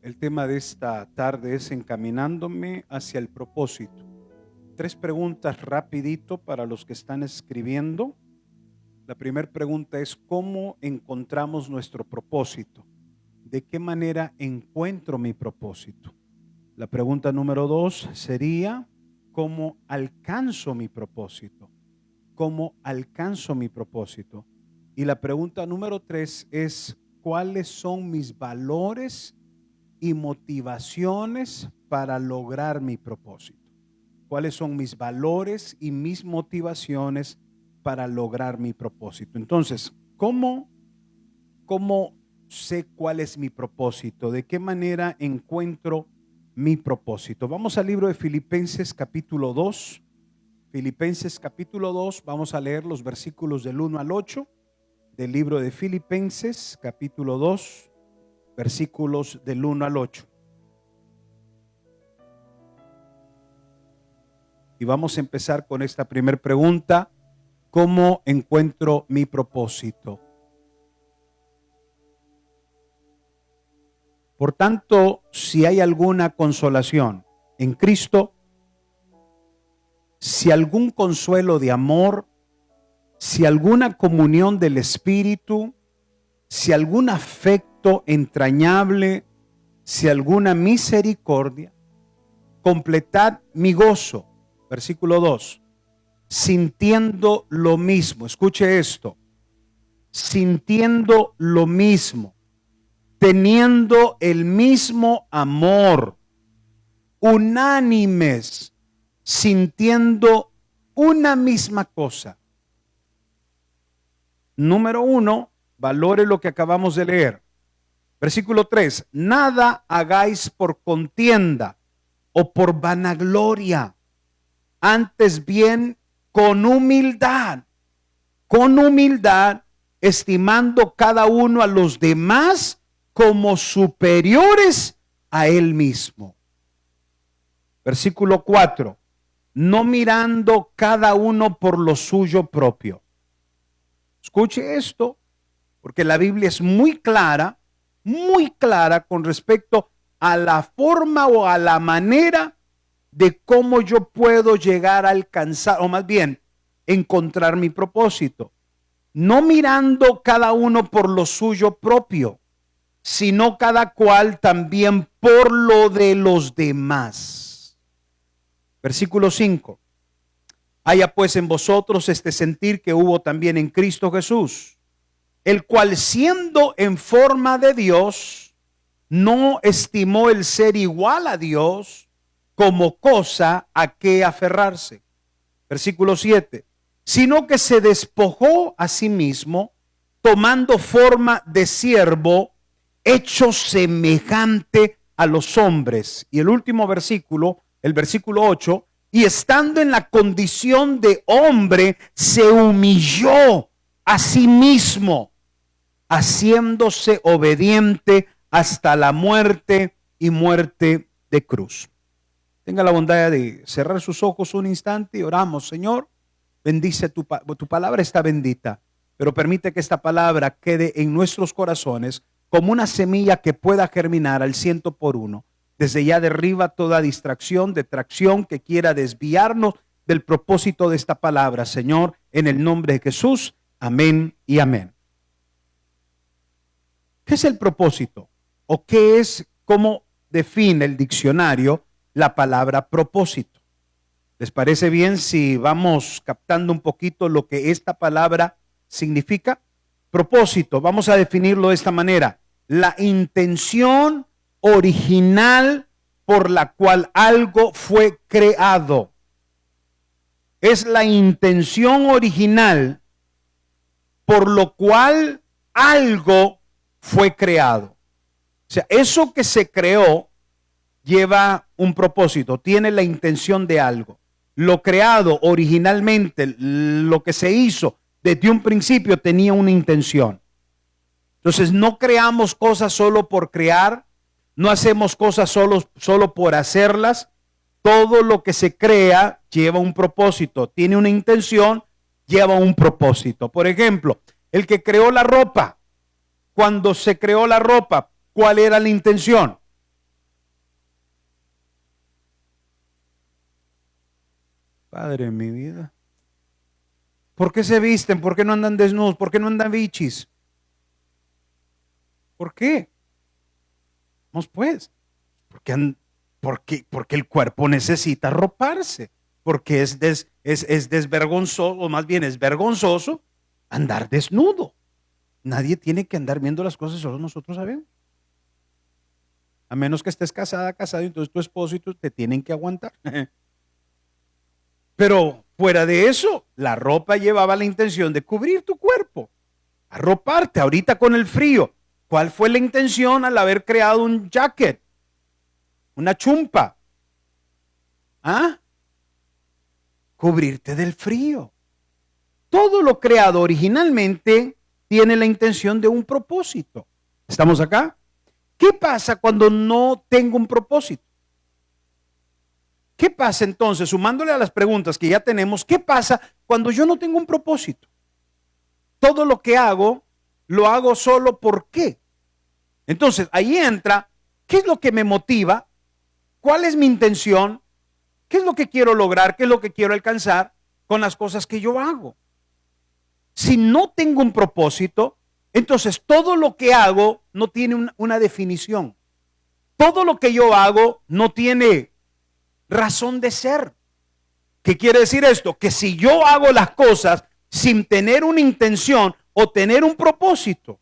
El tema de esta tarde es encaminándome hacia el propósito. 3 preguntas rapidito para los que están escribiendo. La primera pregunta es: ¿cómo encontramos nuestro propósito? ¿De qué manera encuentro mi propósito? La pregunta número 2 sería: ¿cómo alcanzo mi propósito? ¿Cómo alcanzo mi propósito? Y la pregunta número 3 es: ¿cuáles son mis valores y motivaciones para lograr mi propósito? ¿Cuáles son mis valores y mis motivaciones para lograr mi propósito? Entonces, ¿cómo sé cuál es mi propósito? ¿De qué manera encuentro mi propósito? Vamos al libro de Filipenses capítulo 2. Filipenses capítulo 2, vamos a leer los versículos del 1 al 8 del libro de Filipenses capítulo 2, versículos del 1 al 8. Y vamos a empezar con esta primera pregunta: ¿cómo encuentro mi propósito? Por tanto, si hay alguna consolación en Cristo, si algún consuelo de amor, si alguna comunión del Espíritu, si algún afecto entrañable, si alguna misericordia, completad mi gozo. Versículo 2. Sintiendo lo mismo. Escuche esto. Sintiendo lo mismo. Teniendo el mismo amor. Unánimes. Sintiendo una misma cosa. Número 1. Valore lo que acabamos de leer. Versículo 3. Nada hagáis por contienda o por vanagloria. Antes bien, con humildad, estimando cada uno a los demás como superiores a él mismo. Versículo 4. No mirando cada uno por lo suyo propio. Escuche esto, porque la Biblia es muy clara con respecto a la forma o a la manera de cómo yo puedo llegar a alcanzar, o más bien, encontrar mi propósito. No mirando cada uno por lo suyo propio, sino cada cual también por lo de los demás. Versículo 5. Haya pues en vosotros este sentir que hubo también en Cristo Jesús, el cual siendo en forma de Dios, no estimó el ser igual a Dios como cosa a que aferrarse. Versículo 7. Sino que se despojó a sí mismo, tomando forma de siervo, hecho semejante a los hombres. Y el último versículo, el versículo 8, y estando en la condición de hombre, se humilló a sí mismo, haciéndose obediente hasta la muerte y muerte de cruz. Tenga la bondad de cerrar sus ojos un instante y oramos. Señor, bendice tu palabra, está bendita, pero permite que esta palabra quede en nuestros corazones como una semilla que pueda germinar al 100%. Desde ya derriba toda distracción, detracción que quiera desviarnos del propósito de esta palabra, Señor, en el nombre de Jesús. Amén y amén. ¿Qué es el propósito? ¿O qué es, cómo define el diccionario la palabra propósito? ¿Les parece bien si vamos captando un poquito lo que esta palabra significa? Propósito, vamos a definirlo de esta manera: la intención original por la cual algo fue creado. Es la intención original por lo cual algo fue creado. O sea, eso que se creó lleva un propósito, tiene la intención de algo. Lo creado originalmente, lo que se hizo desde un principio tenía una intención. Entonces no creamos cosas solo por crear, no hacemos cosas solo por hacerlas. Todo lo que se crea lleva un propósito, tiene una intención, lleva un propósito. Por ejemplo, el que creó la ropa, cuando se creó la ropa, ¿cuál era la intención? Padre de mi vida. ¿Por qué se visten? ¿Por qué no andan desnudos? ¿Por qué no andan bichis? ¿Por qué? Vamos pues. Porque el cuerpo necesita roparse. Porque es desvergonzoso, o más bien es vergonzoso andar desnudo. Nadie tiene que andar viendo las cosas, solo nosotros sabemos. A menos que estés casada, casado, entonces tu esposo y tú te tienen que aguantar. Pero fuera de eso, la ropa llevaba la intención de cubrir tu cuerpo, arroparte. Ahorita con el frío, ¿cuál fue la intención al haber creado un jacket? Una chumpa. ¿Ah? Cubrirte del frío. Todo lo creado originalmente tiene la intención de un propósito. ¿Estamos acá? ¿Qué pasa cuando no tengo un propósito? ¿Qué pasa entonces, sumándole a las preguntas que ya tenemos, qué pasa cuando yo no tengo un propósito? Todo lo que hago, lo hago solo ¿por qué? Entonces, ahí entra, ¿qué es lo que me motiva? ¿Cuál es mi intención? ¿Qué es lo que quiero lograr? ¿Qué es lo que quiero alcanzar con las cosas que yo hago? Si no tengo un propósito, entonces todo lo que hago no tiene una definición. Todo lo que yo hago no tiene razón de ser. ¿Qué quiere decir esto? Que si yo hago las cosas sin tener una intención o tener un propósito,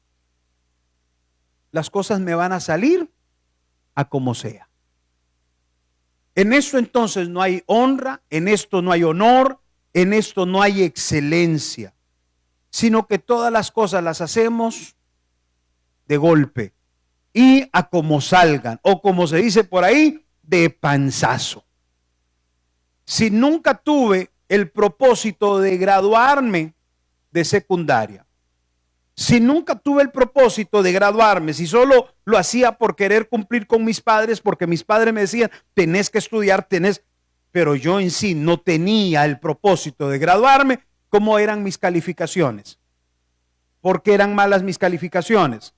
las cosas me van a salir a como sea. En esto entonces no hay honra, en esto no hay honor, en esto no hay excelencia, sino que todas las cosas las hacemos de golpe y a como salgan, o como se dice por ahí, de panzazo. Si nunca tuve el propósito de graduarme de secundaria, si nunca tuve el propósito de graduarme, si solo lo hacía por querer cumplir con mis padres, porque mis padres me decían, tenés que estudiar, pero yo en sí no tenía el propósito de graduarme, ¿cómo eran mis calificaciones? ¿Por qué eran malas mis calificaciones?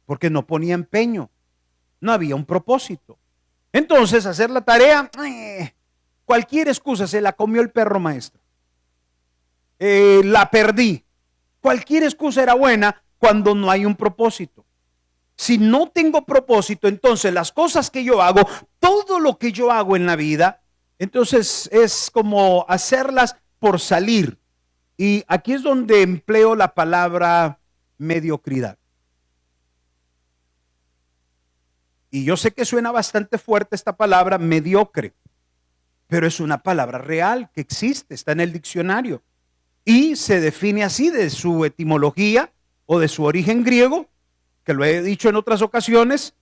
Porque no ponía empeño, no había un propósito. Entonces, hacer la tarea, cualquier excusa, se la comió el perro maestro. La perdí. Cualquier excusa era buena cuando no hay un propósito. Si no tengo propósito, entonces las cosas que yo hago, todo lo que yo hago en la vida, entonces es como hacerlas por salir. Y aquí es donde empleo la palabra mediocridad. Y yo sé que suena bastante fuerte esta palabra mediocre, pero es una palabra real que existe, está en el diccionario. Y se define así de su etimología o de su origen griego, que lo he dicho en otras ocasiones,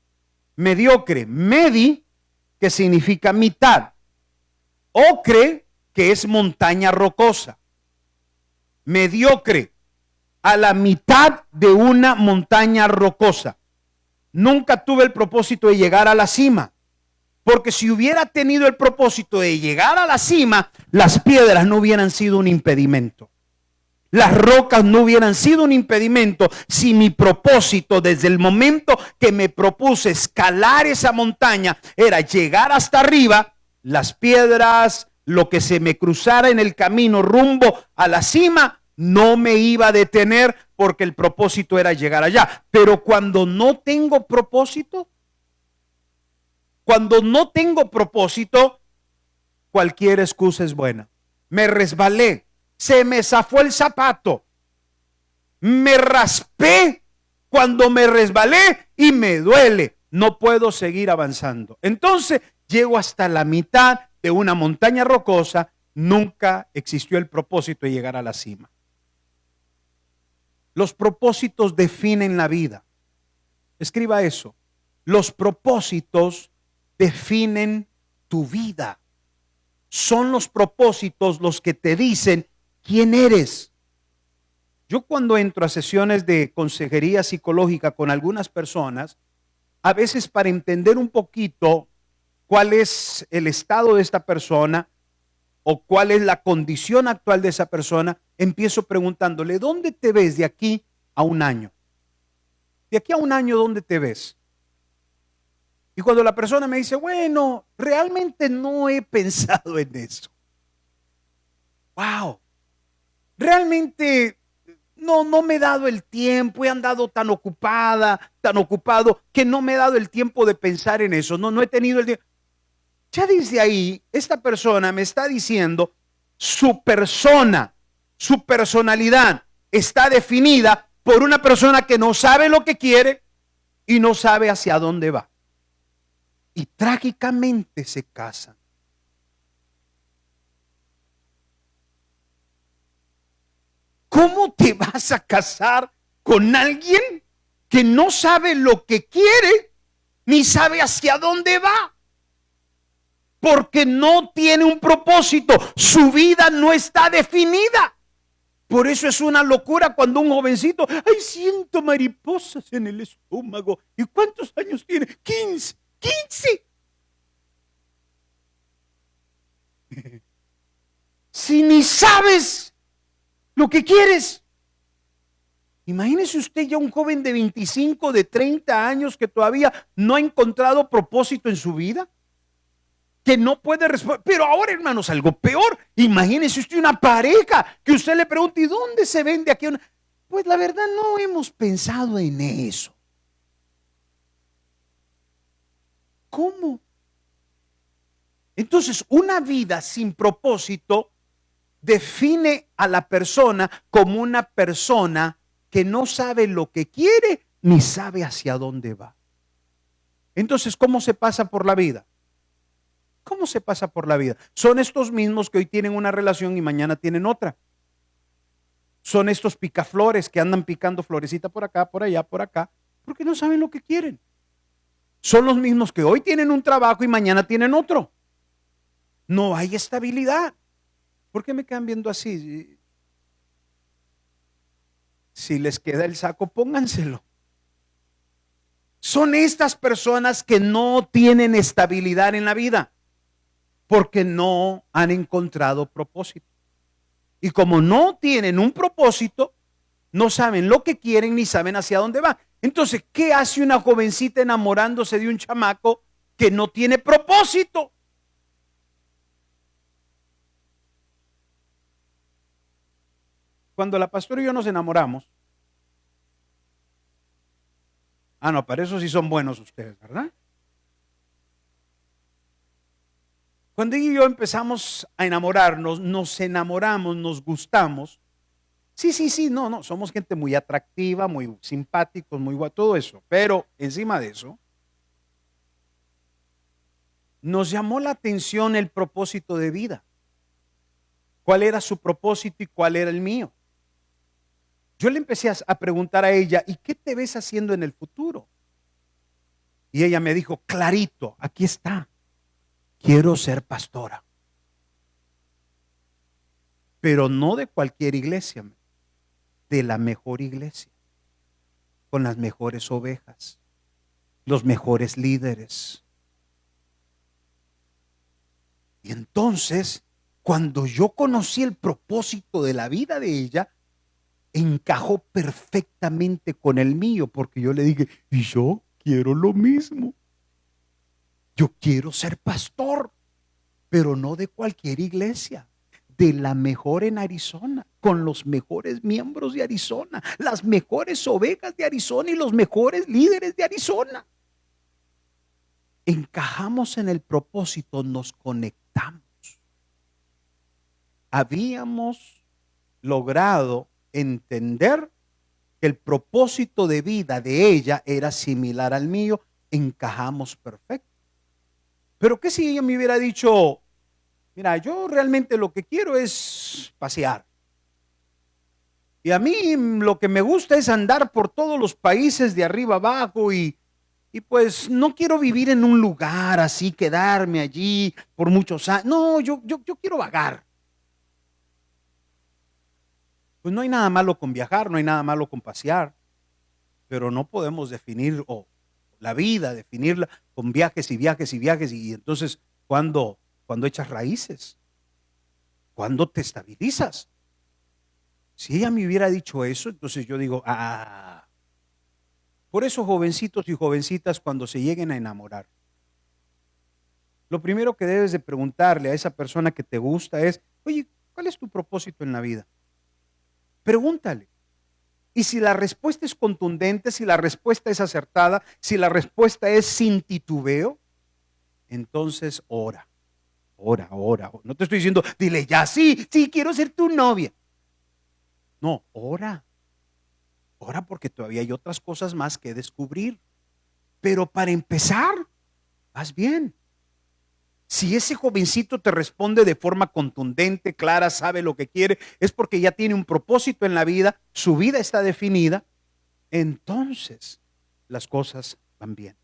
mediocre, medi, que significa mitad, ocre, que es montaña rocosa, mediocre, a la mitad de una montaña rocosa. Nunca tuve el propósito de llegar a la cima, porque si hubiera tenido el propósito de llegar a la cima, las piedras no hubieran sido un impedimento. Las rocas no hubieran sido un impedimento si mi propósito desde el momento que me propuse escalar esa montaña era llegar hasta arriba, las piedras, lo que se me cruzara en el camino rumbo a la cima, no me iba a detener porque el propósito era llegar allá. Pero cuando no tengo propósito, cualquier excusa es buena. Me resbalé. Se me zafó el zapato, me raspé cuando me resbalé y me duele, no puedo seguir avanzando. Entonces llego hasta la mitad de una montaña rocosa, nunca existió el propósito de llegar a la cima. Los propósitos definen la vida. Escriba eso. Los propósitos definen tu vida. Son los propósitos los que te dicen ¿quién eres? Yo cuando entro a sesiones de consejería psicológica con algunas personas, a veces para entender un poquito cuál es el estado de esta persona o cuál es la condición actual de esa persona, empiezo preguntándole, ¿dónde te ves de aquí a un año? De aquí a un año, ¿dónde te ves? Y cuando la persona me dice, bueno, realmente no he pensado en eso. wow, realmente no me he dado el tiempo, he andado tan ocupada, tan ocupado, que no me he dado el tiempo de pensar en eso, no he tenido el tiempo. Ya desde ahí, esta persona me está diciendo, su persona, su personalidad está definida por una persona que no sabe lo que quiere y no sabe hacia dónde va. Y trágicamente se casan. ¿Cómo te vas a casar con alguien que no sabe lo que quiere ni sabe hacia dónde va? Porque no tiene un propósito, su vida no está definida. Por eso es una locura cuando un jovencito, ay, siento mariposas en el estómago. ¿Y cuántos años tiene? 15. 15. Si ni sabes lo que quieres. Imagínese usted ya un joven de 25, de 30 años que todavía no ha encontrado propósito en su vida, que no puede responder. Pero ahora, hermanos, algo peor. Imagínese usted una pareja que usted le pregunte, ¿y dónde se vende aquí? Pues la verdad no hemos pensado en eso. ¿Cómo? Entonces, una vida sin propósito define a la persona como una persona que no sabe lo que quiere ni sabe hacia dónde va. Entonces, ¿cómo se pasa por la vida? ¿Cómo se pasa por la vida? Son estos mismos que hoy tienen una relación y mañana tienen otra. Son estos picaflores que andan picando florecita por acá, por allá, por acá, porque no saben lo que quieren. Son los mismos que hoy tienen un trabajo y mañana tienen otro. No hay estabilidad. ¿Por qué me quedan viendo así? Si les queda el saco, pónganselo. Son estas personas que no tienen estabilidad en la vida porque no han encontrado propósito. Y como no tienen un propósito, no saben lo que quieren ni saben hacia dónde van. Entonces, ¿qué hace una jovencita enamorándose de un chamaco que no tiene propósito? Cuando la pastora y yo nos enamoramos, no, para eso sí son buenos ustedes, ¿verdad? Cuando ella y yo empezamos a enamorarnos, nos enamoramos, nos gustamos. Sí, no, somos gente muy atractiva, muy simpáticos, muy guay, todo eso. Pero encima de eso, nos llamó la atención el propósito de vida. ¿Cuál era su propósito y cuál era el mío? Yo le empecé a preguntar a ella, ¿y qué te ves haciendo en el futuro? Y ella me dijo, clarito, aquí está, quiero ser pastora. Pero no de cualquier iglesia, de la mejor iglesia, con las mejores ovejas, los mejores líderes. Y entonces, cuando yo conocí el propósito de la vida de ella, encajó perfectamente con el mío, porque yo le dije, y yo quiero lo mismo. Yo quiero ser pastor, pero no de cualquier iglesia, de la mejor en Arizona, con los mejores miembros de Arizona, las mejores ovejas de Arizona y los mejores líderes de Arizona. Encajamos en el propósito, nos conectamos. Habíamos logrado entender que el propósito de vida de ella era similar al mío, encajamos perfecto. Pero ¿qué si ella me hubiera dicho, mira, yo realmente lo que quiero es pasear? Y a mí lo que me gusta es andar por todos los países de arriba abajo y pues no quiero vivir en un lugar así, quedarme allí por muchos años. No, yo quiero vagar. Pues no hay nada malo con viajar, no hay nada malo con pasear, pero no podemos definir la vida, definirla con viajes y viajes y viajes. Y entonces, ¿cuándo echas raíces? ¿Cuándo te estabilizas? Si ella me hubiera dicho eso, entonces yo digo, por eso jovencitos y jovencitas cuando se lleguen a enamorar, lo primero que debes de preguntarle a esa persona que te gusta es, oye, ¿Cuál es tu propósito en la vida? Pregúntale. Y si la respuesta es contundente, si la respuesta es acertada, si la respuesta es sin titubeo, entonces ora. Ora. No te estoy diciendo, dile ya, sí, quiero ser tu novia. No, ora. Ora porque todavía hay otras cosas más que descubrir. Pero para empezar, haz bien. Si ese jovencito te responde de forma contundente, clara, sabe lo que quiere, es porque ya tiene un propósito en la vida, su vida está definida, entonces las cosas van bien.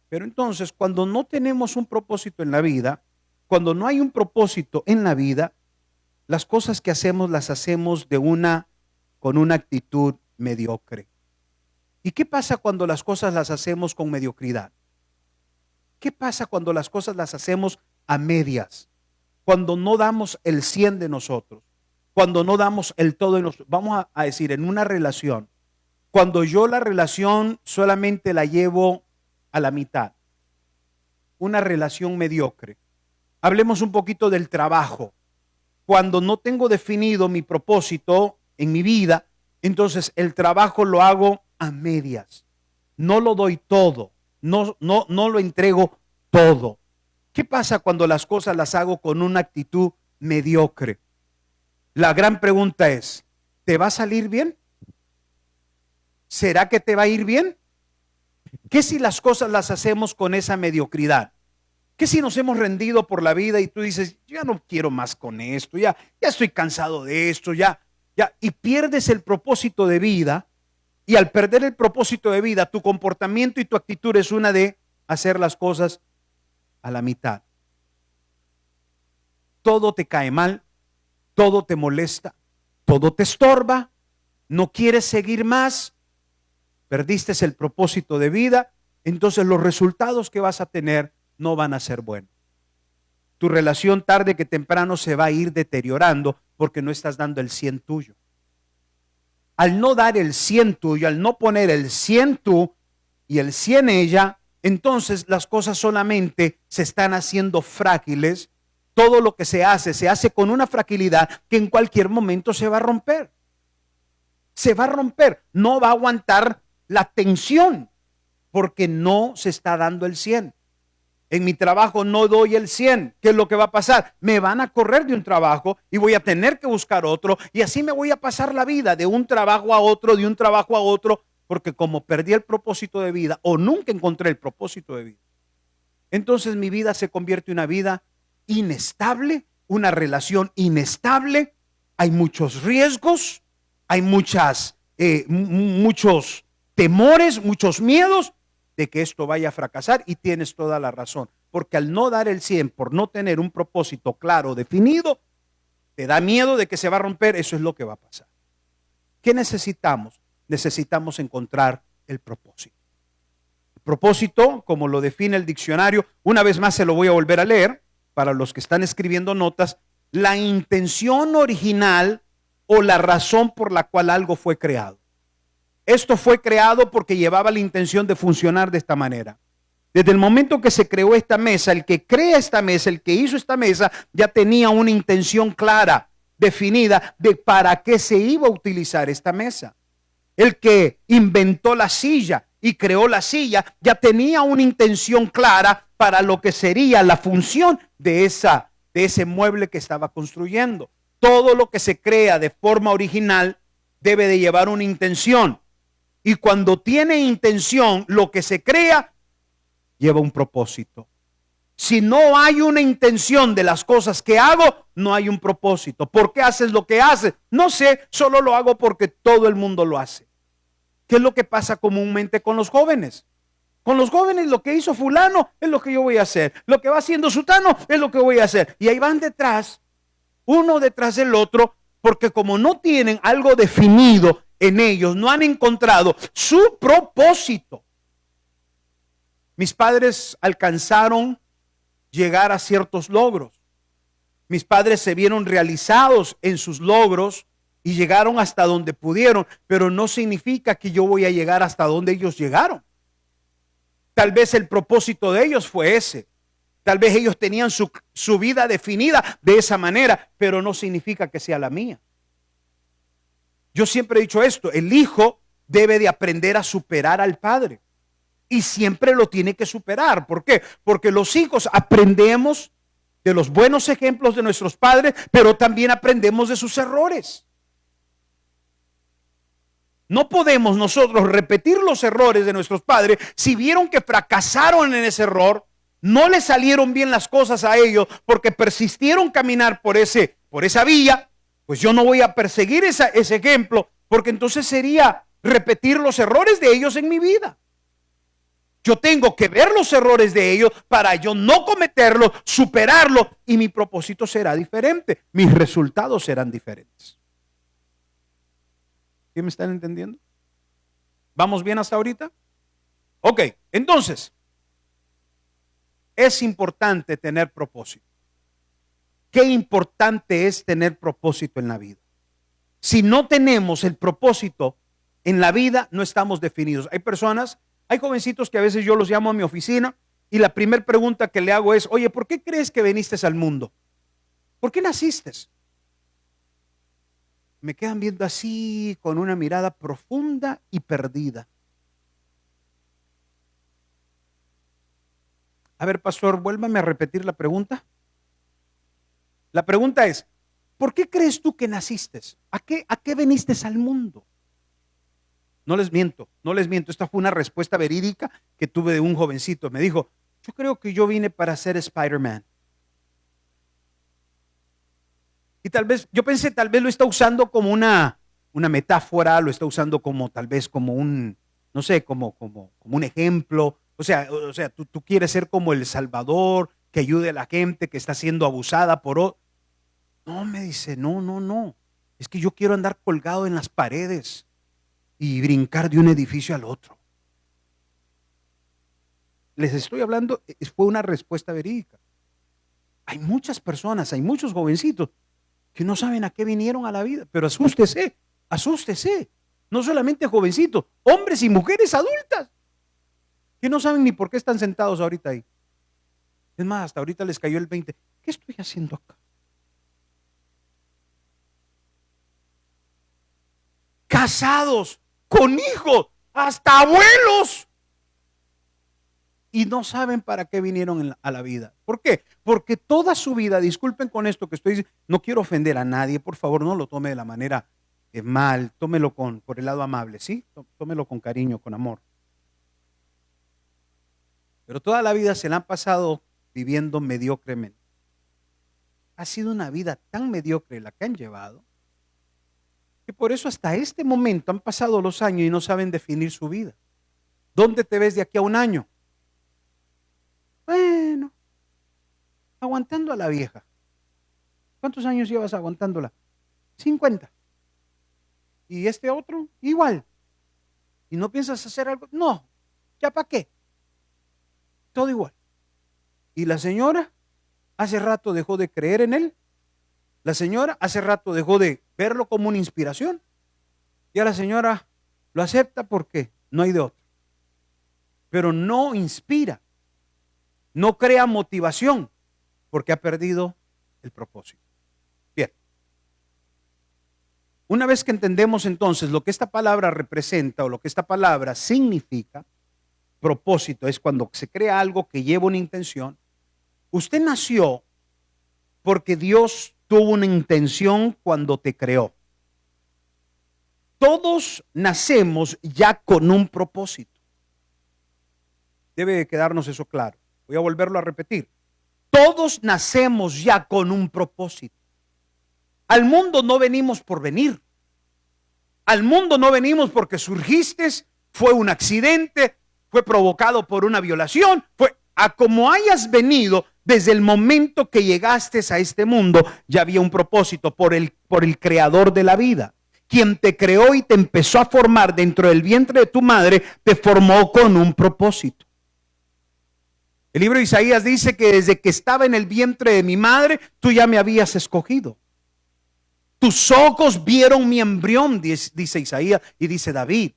Pero entonces, cuando no tenemos un propósito en la vida, cuando no hay un propósito en la vida, las cosas que hacemos las hacemos con una actitud mediocre. ¿Y qué pasa cuando las cosas las hacemos con mediocridad? ¿Qué pasa cuando las cosas las hacemos a medias? Cuando no damos el 100 de nosotros, cuando no damos el todo de nosotros. Vamos a decir, en una relación, cuando yo la relación solamente la llevo a la mitad, una relación mediocre. Hablemos un poquito del trabajo. Cuando no tengo definido mi propósito en mi vida, entonces el trabajo lo hago a medias. No lo doy todo. No lo entrego todo. ¿Qué pasa cuando las cosas las hago con una actitud mediocre? La gran pregunta es, ¿te va a salir bien? ¿Será que te va a ir bien? ¿Qué si las cosas las hacemos con esa mediocridad? ¿Qué si nos hemos rendido por la vida y tú dices, ya no quiero más con esto, ya estoy cansado de esto, ya, y pierdes el propósito de vida? Y al perder el propósito de vida, tu comportamiento y tu actitud es una de hacer las cosas a la mitad. Todo te cae mal, todo te molesta, todo te estorba, no quieres seguir más, perdiste el propósito de vida, entonces los resultados que vas a tener no van a ser buenos. Tu relación tarde que temprano se va a ir deteriorando porque no estás dando el 100 tuyo. Al no dar el 100 tuyo, al no poner el 100 tú y el 100 ella, entonces las cosas solamente se están haciendo frágiles. Todo lo que se hace con una fragilidad que en cualquier momento se va a romper. Se va a romper, no va a aguantar la tensión porque no se está dando el 100. En mi trabajo no doy el 100. ¿Qué es lo que va a pasar? Me van a correr de un trabajo y voy a tener que buscar otro y así me voy a pasar la vida de un trabajo a otro, porque como perdí el propósito de vida o nunca encontré el propósito de vida, entonces mi vida se convierte en una vida inestable, una relación inestable, hay muchos riesgos, hay muchos temores, muchos miedos de que esto vaya a fracasar y tienes toda la razón, porque al no dar el 100 por no tener un propósito claro, definido, te da miedo de que se va a romper, eso es lo que va a pasar. ¿Qué necesitamos? Necesitamos encontrar el propósito. El propósito, como lo define el diccionario, una vez más se lo voy a volver a leer, para los que están escribiendo notas, la intención original o la razón por la cual algo fue creado. Esto fue creado porque llevaba la intención de funcionar de esta manera. Desde el momento que se creó esta mesa, el que crea esta mesa, el que hizo esta mesa, ya tenía una intención clara, definida de para qué se iba a utilizar esta mesa. El que inventó la silla y creó la silla, ya tenía una intención clara para lo que sería la función de ese mueble que estaba construyendo. Todo lo que se crea de forma original debe de llevar una intención. Y cuando tiene intención, lo que se crea lleva un propósito. Si no hay una intención de las cosas que hago, no hay un propósito. ¿Por qué haces lo que haces? No sé, solo lo hago porque todo el mundo lo hace. ¿Qué es lo que pasa comúnmente con los jóvenes? Con los jóvenes lo que hizo fulano es lo que yo voy a hacer. Lo que va haciendo sutano es lo que voy a hacer. Y ahí van detrás, uno detrás del otro, porque como no tienen algo definido en ellos, no han encontrado su propósito. Mis padres alcanzaron llegar a ciertos logros. Mis padres se vieron realizados en sus logros y llegaron hasta donde pudieron, pero no significa que yo voy a llegar hasta donde ellos llegaron. Tal vez el propósito de ellos fue ese. Tal vez ellos tenían su vida definida de esa manera, pero no significa que sea la mía. Yo siempre he dicho esto, el hijo debe de aprender a superar al padre. Y siempre lo tiene que superar. ¿Por qué? Porque los hijos aprendemos de los buenos ejemplos de nuestros padres, pero también aprendemos de sus errores. No podemos nosotros repetir los errores de nuestros padres. Si vieron que fracasaron en ese error, no les salieron bien las cosas a ellos porque persistieron caminar por esa vía, pues yo no voy a perseguir ese ejemplo, porque entonces sería repetir los errores de ellos en mi vida. Yo tengo que ver los errores de ellos para yo no cometerlos, superarlos, y mi propósito será diferente. Mis resultados serán diferentes. ¿Sí me están entendiendo? ¿Vamos bien hasta ahorita? Ok, entonces, es importante tener propósito. Qué importante es tener propósito en la vida. Si no tenemos el propósito en la vida, no estamos definidos. Hay jovencitos que a veces yo los llamo a mi oficina y la primera pregunta que le hago es, oye, ¿por qué crees que viniste al mundo? ¿Por qué naciste? Me quedan viendo así con una mirada profunda y perdida. A ver, pastor, vuélvame a repetir la pregunta. La pregunta es, ¿por qué crees tú que naciste? ¿A qué viniste al mundo? No les miento. Esta fue una respuesta verídica que tuve de un jovencito. Me dijo, yo creo que yo vine para ser Spider-Man. Y yo pensé, tal vez lo está usando como una metáfora, lo está usando como tal vez como un, no sé, como un ejemplo. O sea, tú quieres ser como el Salvador, que ayude a la gente que está siendo abusada por otro. No, me dice, no. Es que yo quiero andar colgado en las paredes y brincar de un edificio al otro. Les estoy hablando, fue una respuesta verídica. Hay muchas personas, hay muchos jovencitos que no saben a qué vinieron a la vida, pero asústese. No solamente jovencitos, hombres y mujeres adultas, que no saben ni por qué están sentados ahorita ahí. Es más, hasta ahorita les cayó el 20. ¿Qué estoy haciendo acá? Casados, con hijos, hasta abuelos. Y no saben para qué vinieron a la vida. ¿Por qué? Porque toda su vida, disculpen con esto que estoy diciendo, no quiero ofender a nadie, por favor, no lo tome de la manera mal, tómelo por el lado amable, ¿sí? Tómelo con cariño, con amor. Pero toda la vida se la han pasado viviendo mediocremente. Ha sido una vida tan mediocre la que han llevado, que por eso hasta este momento han pasado los años y no saben definir su vida. ¿Dónde te ves de aquí a un año? Bueno, aguantando a la vieja. ¿Cuántos años llevas aguantándola? 50. ¿Y este otro? Igual. ¿Y no piensas hacer algo? No. ¿Ya para qué? Todo igual. ¿Y la señora? Hace rato dejó de creer en él. La señora hace rato dejó de verlo como una inspiración. Ya la señora lo acepta porque no hay de otro. Pero no inspira. No crea motivación porque ha perdido el propósito. Bien. Una vez que entendemos entonces lo que esta palabra representa o lo que esta palabra significa, propósito es cuando se crea algo que lleva una intención. Usted nació porque Dios tuvo una intención cuando te creó. Todos nacemos ya con un propósito. Debe de quedarnos eso claro. Voy a volverlo a repetir. Todos nacemos ya con un propósito. Al mundo no venimos por venir. Al mundo no venimos porque surgiste, fue un accidente, fue provocado por una violación, fue a como hayas venido. Desde el momento que llegaste a este mundo, ya había un propósito por el creador de la vida. Quien te creó y te empezó a formar dentro del vientre de tu madre, te formó con un propósito. El libro de Isaías dice que desde que estaba en el vientre de mi madre, tú ya me habías escogido. Tus ojos vieron mi embrión, dice Isaías y dice David.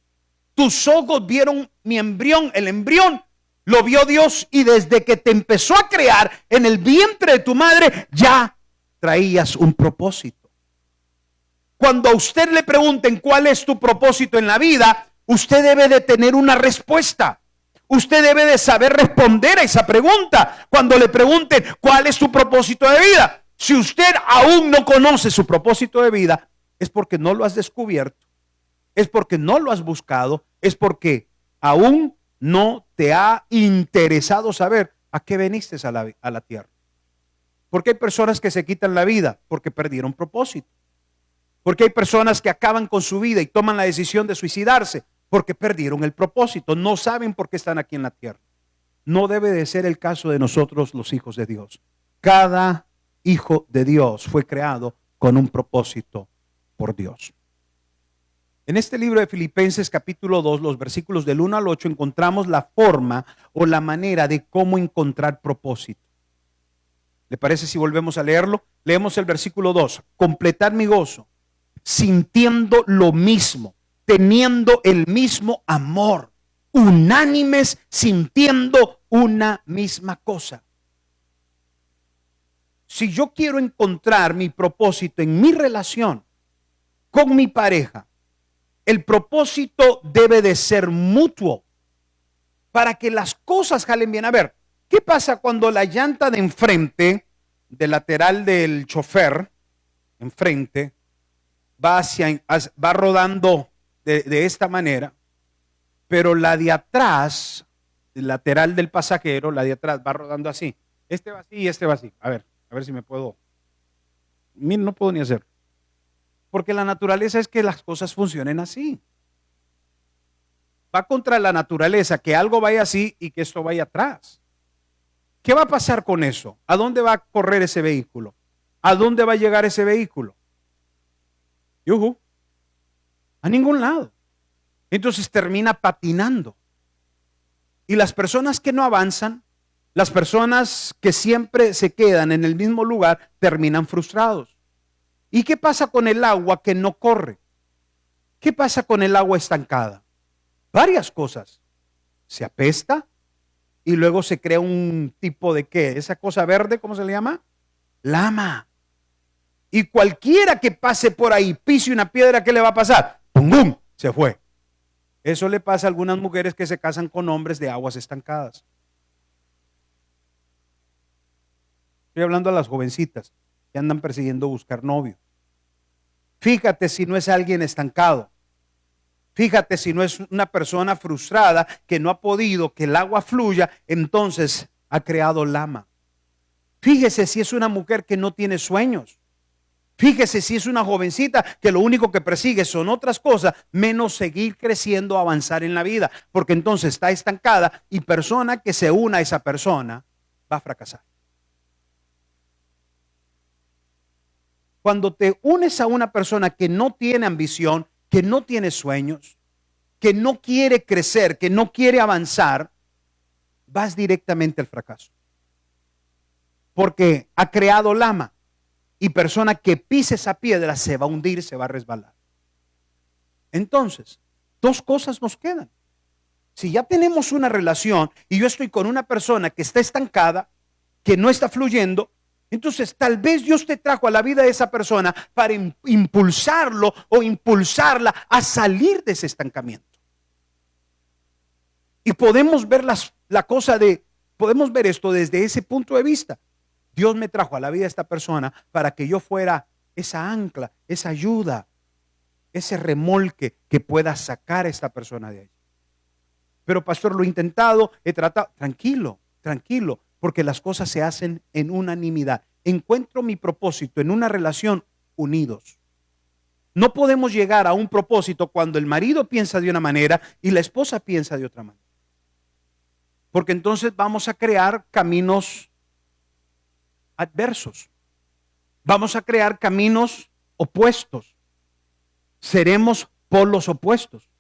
Tus ojos vieron mi embrión, el embrión Lo vio Dios y desde que te empezó a crear en el vientre de tu madre, ya traías un propósito. Cuando a usted le pregunten cuál es tu propósito en la vida, usted debe de tener una respuesta. Usted debe de saber responder a esa pregunta. Cuando le pregunten cuál es tu propósito de vida, si usted aún no conoce su propósito de vida, es porque no lo has descubierto, es porque no lo has buscado, es porque aún no te ha interesado saber a qué viniste a la tierra. Porque hay personas que se quitan la vida porque perdieron propósito. Porque hay personas que acaban con su vida y toman la decisión de suicidarse porque perdieron el propósito. No saben por qué están aquí en la tierra. No debe de ser el caso de nosotros, los hijos de Dios. Cada hijo de Dios fue creado con un propósito por Dios. En este libro de Filipenses capítulo 2, los versículos del 1 al 8, encontramos la forma o la manera de cómo encontrar propósito. ¿Le parece si volvemos a leerlo? Leemos el versículo 2. Completad mi gozo, sintiendo lo mismo, teniendo el mismo amor, unánimes, sintiendo una misma cosa. Si yo quiero encontrar mi propósito en mi relación con mi pareja, el propósito debe de ser mutuo para que las cosas jalen bien. A ver, ¿qué pasa cuando la llanta de enfrente, del lateral del chofer, enfrente, va rodando de esta manera, pero la de atrás, el lateral del pasajero, la de atrás va rodando así? Este va así y este va así. A ver si me puedo. Miren, no puedo ni hacer. Porque la naturaleza es que las cosas funcionen así. Va contra la naturaleza que algo vaya así y que esto vaya atrás. ¿Qué va a pasar con eso? ¿A dónde va a correr ese vehículo? ¿A dónde va a llegar ese vehículo? ¡Yujú! A ningún lado. Entonces termina patinando. Y las personas que no avanzan, las personas que siempre se quedan en el mismo lugar, terminan frustrados. ¿Y qué pasa con el agua que no corre? ¿Qué pasa con el agua estancada? Varias cosas. Se apesta y luego se crea un tipo de ¿qué? Esa cosa verde, ¿cómo se le llama? Lama. Y cualquiera que pase por ahí, pise una piedra, ¿qué le va a pasar? ¡Pum, pum! Se fue. Eso le pasa a algunas mujeres que se casan con hombres de aguas estancadas. Estoy hablando a las jovencitas que andan persiguiendo buscar novio. Fíjate si no es alguien estancado. Fíjate si no es una persona frustrada que no ha podido que el agua fluya, entonces ha creado lama. Fíjese si es una mujer que no tiene sueños. Fíjese si es una jovencita que lo único que persigue son otras cosas, menos seguir creciendo, avanzar en la vida, porque entonces está estancada y persona que se una a esa persona va a fracasar. Cuando te unes a una persona que no tiene ambición, que no tiene sueños, que no quiere crecer, que no quiere avanzar, vas directamente al fracaso. Porque ha creado lama y persona que pise esa piedra se va a hundir, se va a resbalar. Entonces, dos cosas nos quedan. Si ya tenemos una relación y yo estoy con una persona que está estancada, que no está fluyendo, entonces tal vez Dios te trajo a la vida de esa persona para impulsarlo o impulsarla a salir de ese estancamiento. Y podemos ver podemos ver esto desde ese punto de vista. Dios me trajo a la vida de esta persona para que yo fuera esa ancla, esa ayuda, ese remolque que pueda sacar a esta persona de ahí. Pero pastor, lo he intentado, he tratado. Tranquilo, tranquilo. Porque las cosas se hacen en unanimidad. Encuentro mi propósito en una relación unidos. No podemos llegar a un propósito cuando el marido piensa de una manera y la esposa piensa de otra manera. Porque entonces vamos a crear caminos adversos. Vamos a crear caminos opuestos. Seremos polos opuestos.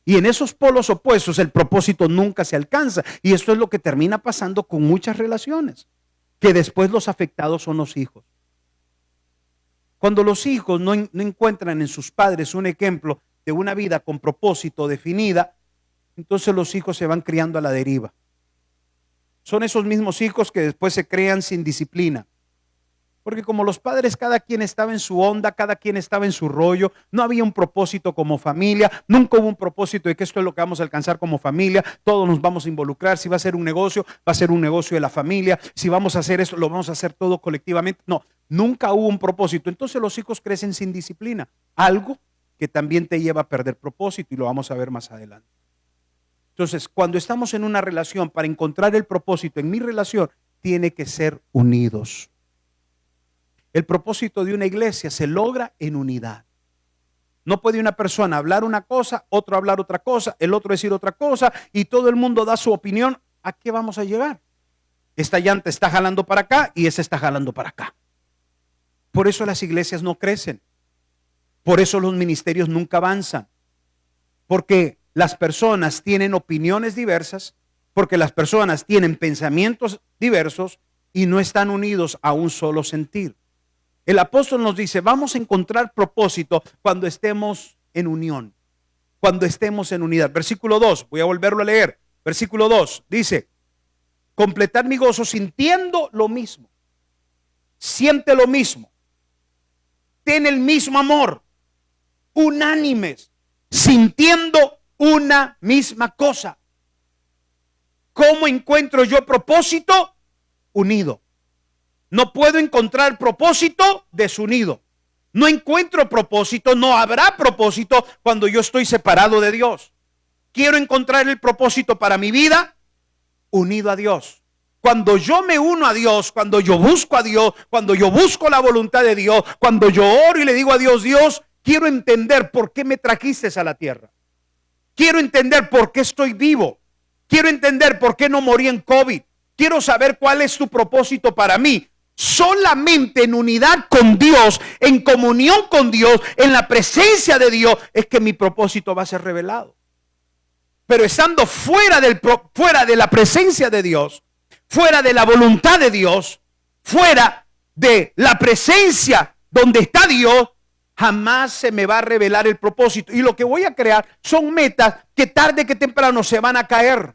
Y en esos polos opuestos el propósito nunca se alcanza. Y esto es lo que termina pasando con muchas relaciones, que después los afectados son los hijos. Cuando los hijos no encuentran en sus padres un ejemplo de una vida con propósito definida, entonces los hijos se van criando a la deriva. son esos mismos hijos que después se crean sin disciplina. Porque como los padres, cada quien estaba en su onda, cada quien estaba en su rollo, no había un propósito como familia, nunca hubo un propósito de que esto es lo que vamos a alcanzar como familia, todos nos vamos a involucrar, si va a ser un negocio, va a ser un negocio de la familia, si vamos a hacer esto, lo vamos a hacer todo colectivamente. No, nunca hubo un propósito. Entonces los hijos crecen sin disciplina, algo que también te lleva a perder propósito y lo vamos a ver más adelante. Entonces, cuando estamos en una relación, para encontrar el propósito en mi relación, tiene que ser unidos. El propósito de una iglesia se logra en unidad. No puede una persona hablar una cosa, otro hablar otra cosa, el otro decir otra cosa y todo el mundo da su opinión. ¿A qué vamos a llegar? Esta llanta está jalando para acá y esa está jalando para acá. Por eso las iglesias no crecen. Por eso los ministerios nunca avanzan. Porque las personas tienen opiniones diversas, porque las personas tienen pensamientos diversos y no están unidos a un solo sentir. El apóstol nos dice, vamos a encontrar propósito cuando estemos en unión, cuando estemos en unidad. Versículo 2, voy a volverlo a leer. Versículo 2 dice, completar mi gozo sintiendo lo mismo. Siente lo mismo. Ten el mismo amor. Unánimes, sintiendo una misma cosa. ¿Cómo encuentro yo propósito? Unido. No puedo encontrar propósito desunido. No encuentro propósito, no habrá propósito cuando yo estoy separado de Dios. Quiero encontrar el propósito para mi vida unido a Dios. Cuando yo me uno a Dios, cuando yo busco a Dios, cuando yo busco la voluntad de Dios, cuando yo oro y le digo a Dios, Dios, quiero entender por qué me trajiste a la tierra. Quiero entender por qué estoy vivo. Quiero entender por qué no morí en COVID. Quiero saber cuál es tu propósito para mí. Solamente en unidad con Dios, en comunión con Dios, en la presencia de Dios, es que mi propósito va a ser revelado. Pero estando fuera de la presencia de Dios, fuera de la voluntad de Dios, fuera de la presencia donde está Dios, jamás se me va a revelar el propósito. Y lo que voy a crear son metas que tarde que temprano se van a caer.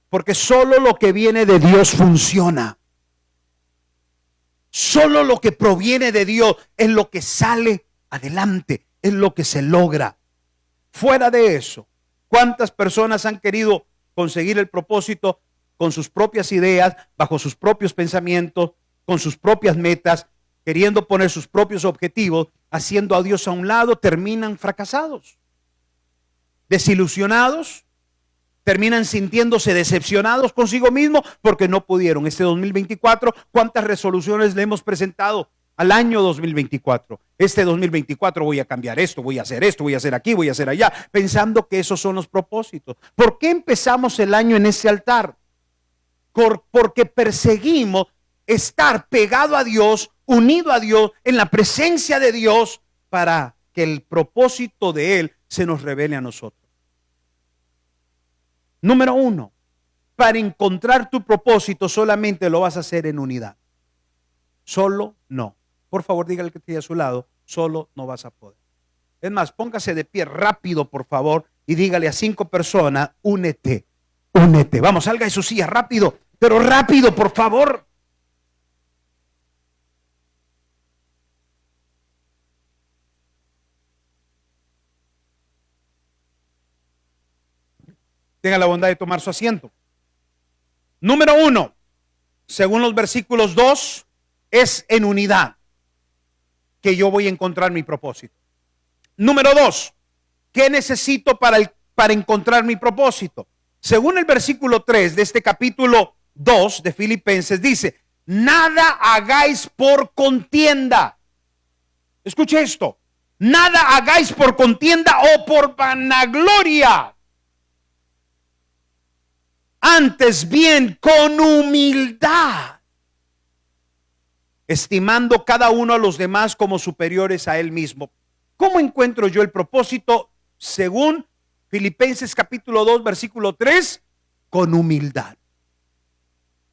Porque solo lo que viene de Dios funciona. Solo lo que proviene de Dios es lo que sale adelante, es lo que se logra. Fuera de eso, ¿cuántas personas han querido conseguir el propósito con sus propias ideas, bajo sus propios pensamientos, con sus propias metas, queriendo poner sus propios objetivos, haciendo a Dios a un lado, terminan fracasados, desilusionados? Terminan sintiéndose decepcionados consigo mismos porque no pudieron. Este 2024, ¿cuántas resoluciones le hemos presentado al año 2024? Este 2024 voy a cambiar esto, voy a hacer aquí, voy a hacer allá, pensando que esos son los propósitos. ¿Por qué empezamos el año en ese altar? Porque perseguimos estar pegado a Dios, unido a Dios, en la presencia de Dios, para que el propósito de Él se nos revele a nosotros. Número 1, para encontrar tu propósito solamente lo vas a hacer en unidad. Solo no. Por favor, dígale que esté a su lado, solo no vas a poder. Es más, póngase de pie rápido, por favor, y dígale a 5 personas, únete, únete. Vamos, salga de su silla rápido, pero rápido, por favor. Tenga la bondad de tomar su asiento. Número 1, según los versículos 2, es en unidad que yo voy a encontrar mi propósito. Número 2, ¿qué necesito para encontrar mi propósito? Según el versículo 3 de este capítulo 2 de Filipenses, dice, nada hagáis por contienda. Escuche esto, nada hagáis por contienda o por vanagloria. Antes bien con humildad, estimando cada uno a los demás como superiores a él mismo. ¿Cómo encuentro yo el propósito? Según Filipenses capítulo 2, versículo 3, con humildad.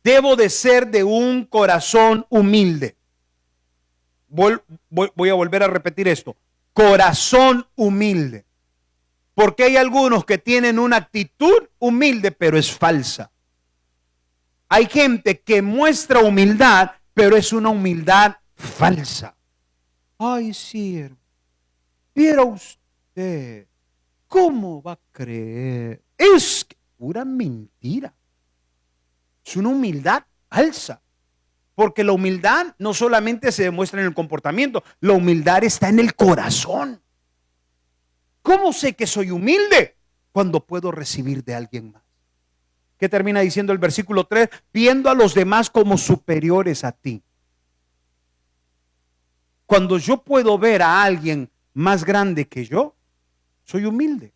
Debo de ser de un corazón humilde. Voy a volver a repetir esto. Corazón humilde. Porque hay algunos que tienen una actitud humilde, pero es falsa. Hay gente que muestra humildad, pero es una humildad falsa. Ay, sí, hermano. Viera usted, ¿cómo va a creer? Es pura mentira. Es una humildad falsa. Porque la humildad no solamente se demuestra en el comportamiento, la humildad está en el corazón. ¿Cómo sé que soy humilde? Cuando puedo recibir de alguien más. ¿Qué termina diciendo el versículo 3? Viendo a los demás como superiores a ti. Cuando yo puedo ver a alguien más grande que yo, soy humilde.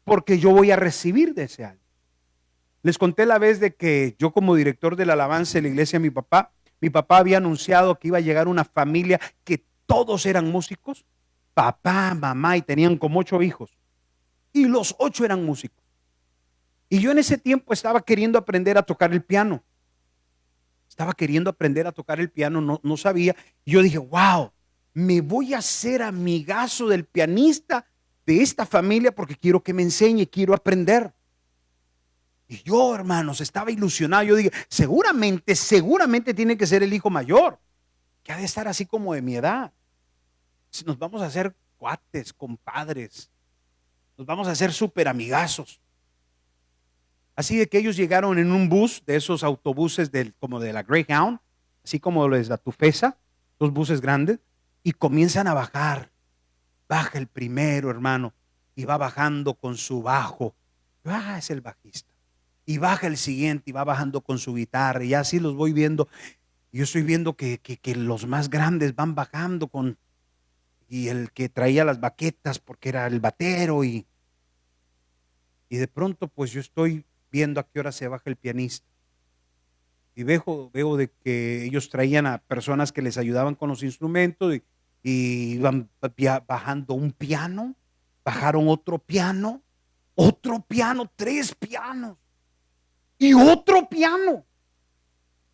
Porque yo voy a recibir de ese alguien. Les conté la vez de que yo, como director de la alabanza de la iglesia de mi papá había anunciado que iba a llegar una familia que todos eran músicos, papá, mamá, y tenían como 8 hijos. Y los 8 eran músicos. Y yo en ese tiempo estaba queriendo aprender a tocar el piano. No sabía. Y yo dije, wow, me voy a hacer amigazo del pianista de esta familia porque quiero que me enseñe, quiero aprender. Y yo, hermanos, estaba ilusionado. Yo dije, seguramente tiene que ser el hijo mayor, que ha de estar así como de mi edad. Si nos vamos a hacer cuates, compadres, nos vamos a hacer súper amigazos. Así de que ellos llegaron en un bus, de esos autobuses como de la Greyhound, así como los de la Tufesa, los buses grandes, y comienzan a bajar. Baja el primero, hermano, y va bajando con su bajo. Es el bajista. Y baja el siguiente y va bajando con su guitarra. Y así los voy viendo. Yo estoy viendo que los más grandes van bajando y el que traía las baquetas porque era el batero. Y de pronto pues yo estoy viendo a qué hora se baja el pianista. Y veo de que ellos traían a personas que les ayudaban con los instrumentos y iban bajando un piano. Bajaron otro piano, 3 pianos. Y otro piano.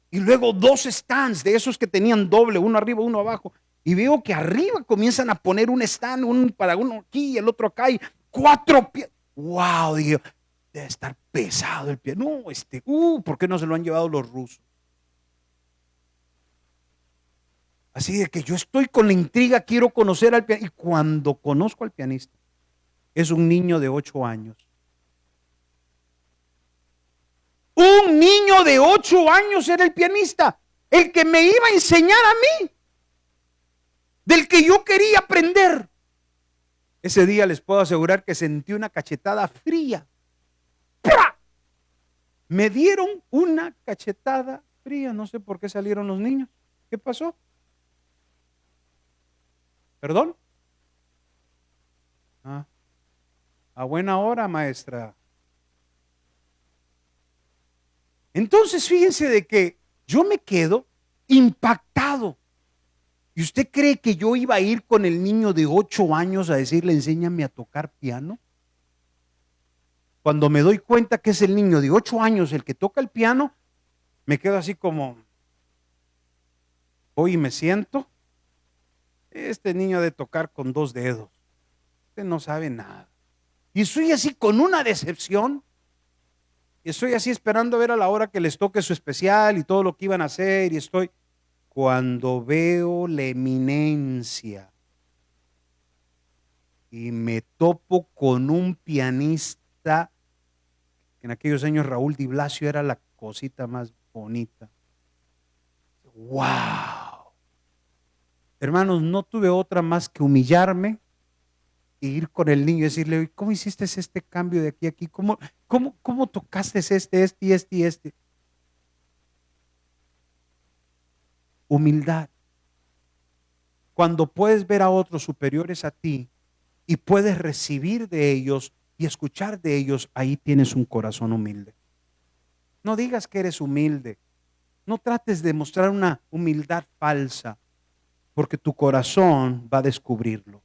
Y luego 2 stands de esos que tenían doble, uno arriba, uno abajo. Y veo que arriba comienzan a poner un stand, para uno aquí y el otro acá. Y 4 pianos. Wow, digo, debe estar pesado el piano. No, ¿por qué no se lo han llevado los rusos? Así de que yo estoy con la intriga, quiero conocer al pianista. Y cuando conozco al pianista, es un niño de 8 años. Un niño de 8 años era el pianista, el que me iba a enseñar a mí, del que yo quería aprender. Ese día les puedo asegurar que sentí una cachetada fría. ¡Pra! Me dieron una cachetada fría, no sé por qué salieron los niños. ¿Qué pasó? ¿Perdón? A buena hora, maestra. Entonces, fíjense de que yo me quedo impactado. ¿Y usted cree que yo iba a ir con el niño de 8 años a decirle, enséñame a tocar piano? Cuando me doy cuenta que es el niño de 8 años el que toca el piano, me quedo así como, voy y me siento. Este niño ha de tocar con 2 dedos. Usted no sabe nada. Y estoy así con una decepción. Y estoy así esperando a ver a la hora que les toque su especial y todo lo que iban a hacer. Y estoy, cuando veo la eminencia y me topo con un pianista, que en aquellos años Raúl Di Blasio era la cosita más bonita. ¡Wow! Hermanos, no tuve otra más que humillarme e ir con el niño y decirle, ¿cómo hiciste este cambio de aquí a aquí? ¿Cómo tocaste este? Humildad. Cuando puedes ver a otros superiores a ti y puedes recibir de ellos y escuchar de ellos, ahí tienes un corazón humilde. No digas que eres humilde. No trates de mostrar una humildad falsa, porque tu corazón va a descubrirlo.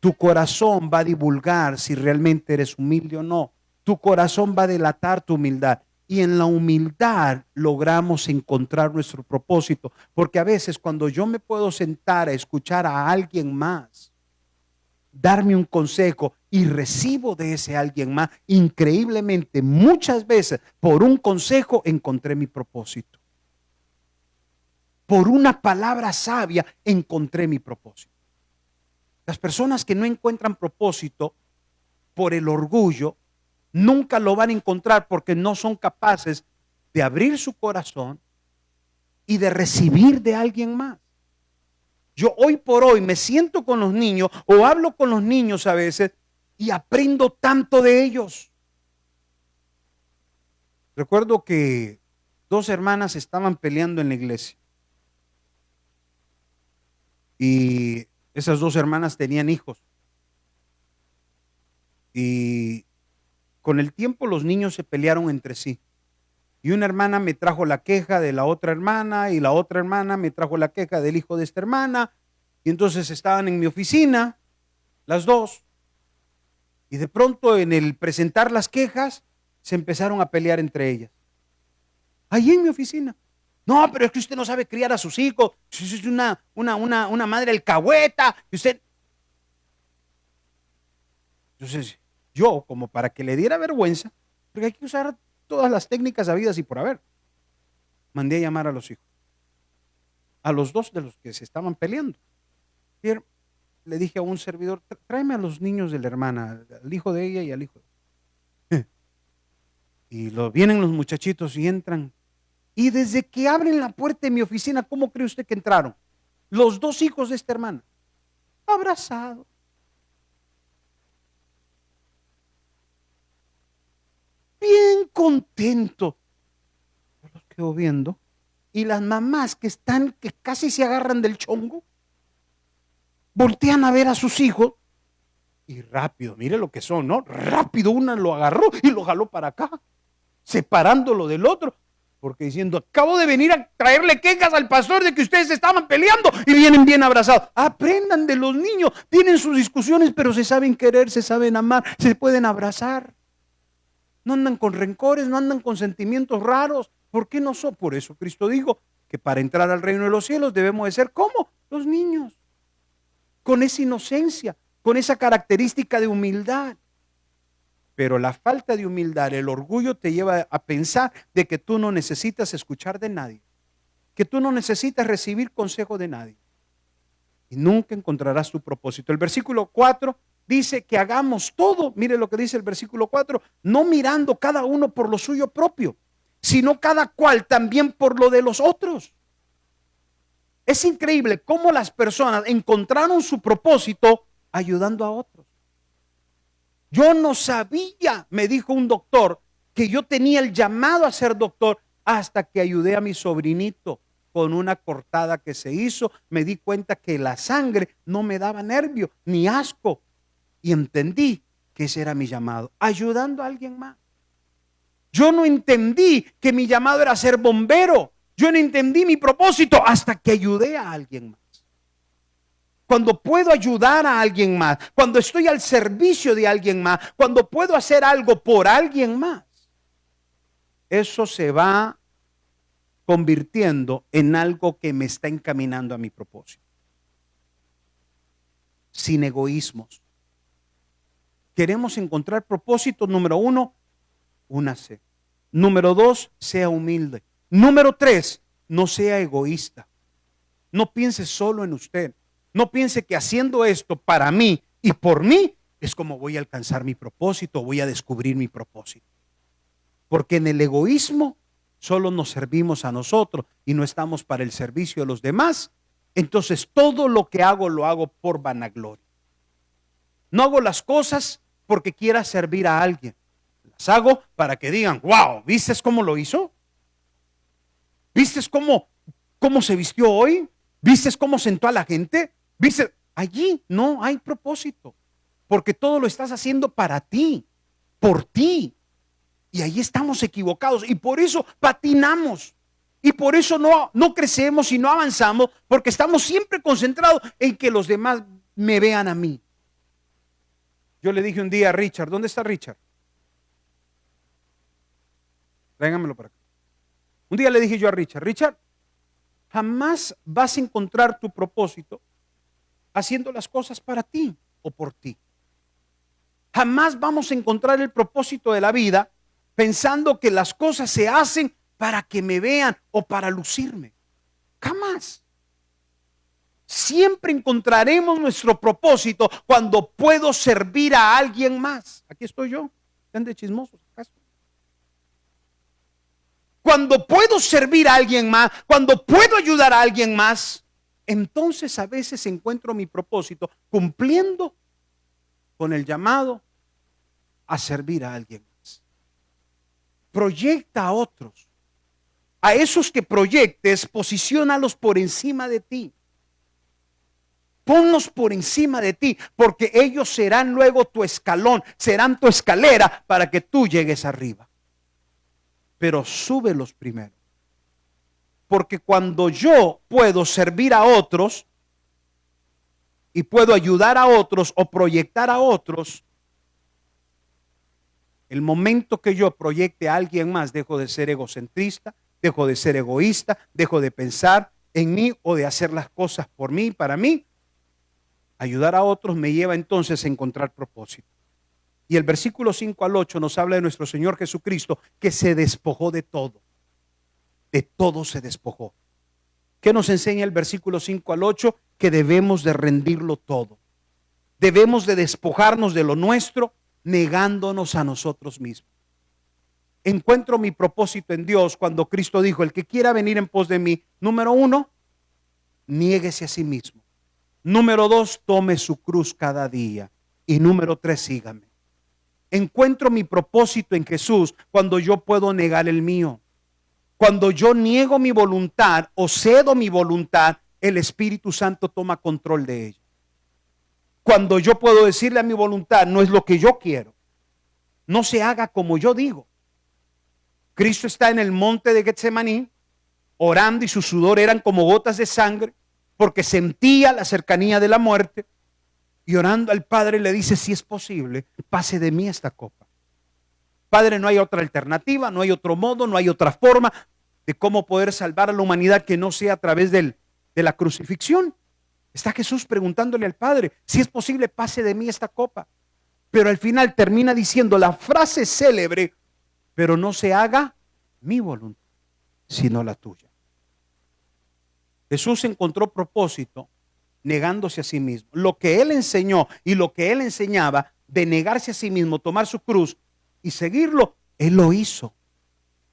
Tu corazón va a divulgar si realmente eres humilde o no. Tu corazón va a delatar tu humildad. Y en la humildad logramos encontrar nuestro propósito. Porque a veces cuando yo me puedo sentar a escuchar a alguien más, darme un consejo y recibo de ese alguien más. Increíblemente, muchas veces por un consejo encontré mi propósito. Por una palabra sabia encontré mi propósito. Las personas que no encuentran propósito por el orgullo, nunca lo van a encontrar porque no son capaces de abrir su corazón y de recibir de alguien más. Yo hoy por hoy me siento con los niños o hablo con los niños a veces y aprendo tanto de ellos. Recuerdo que dos hermanas estaban peleando en la iglesia y esas dos hermanas tenían hijos. Y con el tiempo los niños se pelearon entre sí. Y una hermana me trajo la queja de la otra hermana y la otra hermana me trajo la queja del hijo de esta hermana. Y entonces estaban en mi oficina, las dos. Y de pronto en el presentar las quejas, se empezaron a pelear entre ellas. Ahí en mi oficina. No, pero es que usted no sabe criar a sus hijos. Usted es una madre alcahueta. Y usted... Entonces, yo, como para que le diera vergüenza, porque hay que usar todas las técnicas habidas y por haber, mandé a llamar a los hijos, a los dos de los que se estaban peleando. Y le dije a un servidor, tráeme a los niños de la hermana, al hijo de ella y al hijo de... Y vienen los muchachitos y entran. Y desde que abren la puerta de mi oficina, ¿cómo cree usted que entraron? Los dos hijos de esta hermana, abrazados. Bien contento. Yo los quedo viendo. Y las mamás que están, que casi se agarran del chongo, voltean a ver a sus hijos y rápido, mire lo que son, ¿no? Rápido una lo agarró y lo jaló para acá, separándolo del otro, porque diciendo, acabo de venir a traerle quejas al pastor de que ustedes estaban peleando y vienen bien abrazados. Aprendan de los niños, tienen sus discusiones, pero se saben querer, se saben amar, se pueden abrazar. No andan con rencores, no andan con sentimientos raros. ¿Por qué no son? Por eso Cristo dijo que para entrar al reino de los cielos debemos de ser como los niños, con esa inocencia, con esa característica de humildad. Pero la falta de humildad, el orgullo te lleva a pensar de que tú no necesitas escuchar de nadie, que tú no necesitas recibir consejo de nadie y nunca encontrarás tu propósito. El versículo 4 dice que hagamos todo, mire lo que dice el versículo 4, no mirando cada uno por lo suyo propio, sino cada cual también por lo de los otros. Es increíble cómo las personas encontraron su propósito ayudando a otros. Yo no sabía, me dijo un doctor, que yo tenía el llamado a ser doctor hasta que ayudé a mi sobrinito con una cortada que se hizo. Me di cuenta que la sangre no me daba nervio ni asco y entendí que ese era mi llamado, ayudando a alguien más. Yo no entendí que mi llamado era ser bombero. Yo no entendí mi propósito hasta que ayudé a alguien más. Cuando puedo ayudar a alguien más, cuando estoy al servicio de alguien más, cuando puedo hacer algo por alguien más, eso se va convirtiendo en algo que me está encaminando a mi propósito. Sin egoísmos. Queremos encontrar propósito. Número 1, únase. Número 2, sea humilde. Número 3, no sea egoísta. No piense solo en usted. No piense que haciendo esto para mí y por mí es como voy a alcanzar mi propósito, voy a descubrir mi propósito. Porque en el egoísmo solo nos servimos a nosotros y no estamos para el servicio de los demás. Entonces todo lo que hago lo hago por vanagloria. No hago las cosas porque quiera servir a alguien. Las hago para que digan, wow, ¿viste cómo lo hizo? ¿Viste cómo se vistió hoy? ¿Viste cómo sentó a la gente? ¿Viste? Allí no hay propósito, porque todo lo estás haciendo para ti, por ti. Y ahí estamos equivocados y por eso patinamos. Y por eso no crecemos y no avanzamos, porque estamos siempre concentrados en que los demás me vean a mí. Yo le dije un día a Richard, ¿dónde está Richard? Tráigamelo para acá. Un día le dije yo a Richard, Richard, jamás vas a encontrar tu propósito haciendo las cosas para ti. o por ti. Jamás vamos a encontrar el propósito de la vida pensando que las cosas se hacen para que me vean o para lucirme. Jamás. Siempre encontraremos nuestro propósito cuando puedo servir a alguien más. Aquí estoy yo. ¿Están de chismosos acaso? Cuando puedo servir a alguien más, cuando puedo ayudar a alguien más, entonces a veces encuentro mi propósito cumpliendo con el llamado a servir a alguien más. Proyecta a otros. A esos que proyectes, posiciónalos por encima de ti. Ponlos por encima de ti, porque ellos serán luego tu escalón, serán tu escalera para que tú llegues arriba. Pero súbelos primero. Porque cuando yo puedo servir a otros y puedo ayudar a otros o proyectar a otros, el momento que yo proyecte a alguien más, dejo de ser egocentrista, dejo de ser egoísta, dejo de pensar en mí o de hacer las cosas por mí, para mí. Ayudar a otros me lleva entonces a encontrar propósito. Y el versículo 5 al 8 nos habla de nuestro Señor Jesucristo, que se despojó de todo. De todo se despojó. ¿Qué nos enseña el versículo 5 al 8? Que debemos de rendirlo todo. Debemos de despojarnos de lo nuestro, negándonos a nosotros mismos. Encuentro mi propósito en Dios cuando Cristo dijo: el que quiera venir en pos de mí, número 1, niéguese a sí mismo. Número 2, tome su cruz cada día. Y número 3, sígame. Encuentro mi propósito en Jesús cuando yo puedo negar el mío. Cuando yo niego mi voluntad o cedo mi voluntad, el Espíritu Santo toma control de ella. Cuando yo puedo decirle a mi voluntad: no es lo que yo quiero, no se haga como yo digo. Cristo está en el monte de Getsemaní orando y su sudor eran como gotas de sangre porque sentía la cercanía de la muerte, y orando al Padre le dice: si es posible, pase de mí esta copa. Padre, no hay otra alternativa, no hay otro modo, no hay otra forma de cómo poder salvar a la humanidad que no sea a través de la crucifixión. Está Jesús preguntándole al Padre: si es posible, pase de mí esta copa. Pero al final termina diciendo la frase célebre: pero no se haga mi voluntad, sino la tuya. Jesús encontró propósito negándose a sí mismo. Lo que Él enseñó y lo que Él enseñaba de negarse a sí mismo, tomar su cruz y seguirlo, Él lo hizo.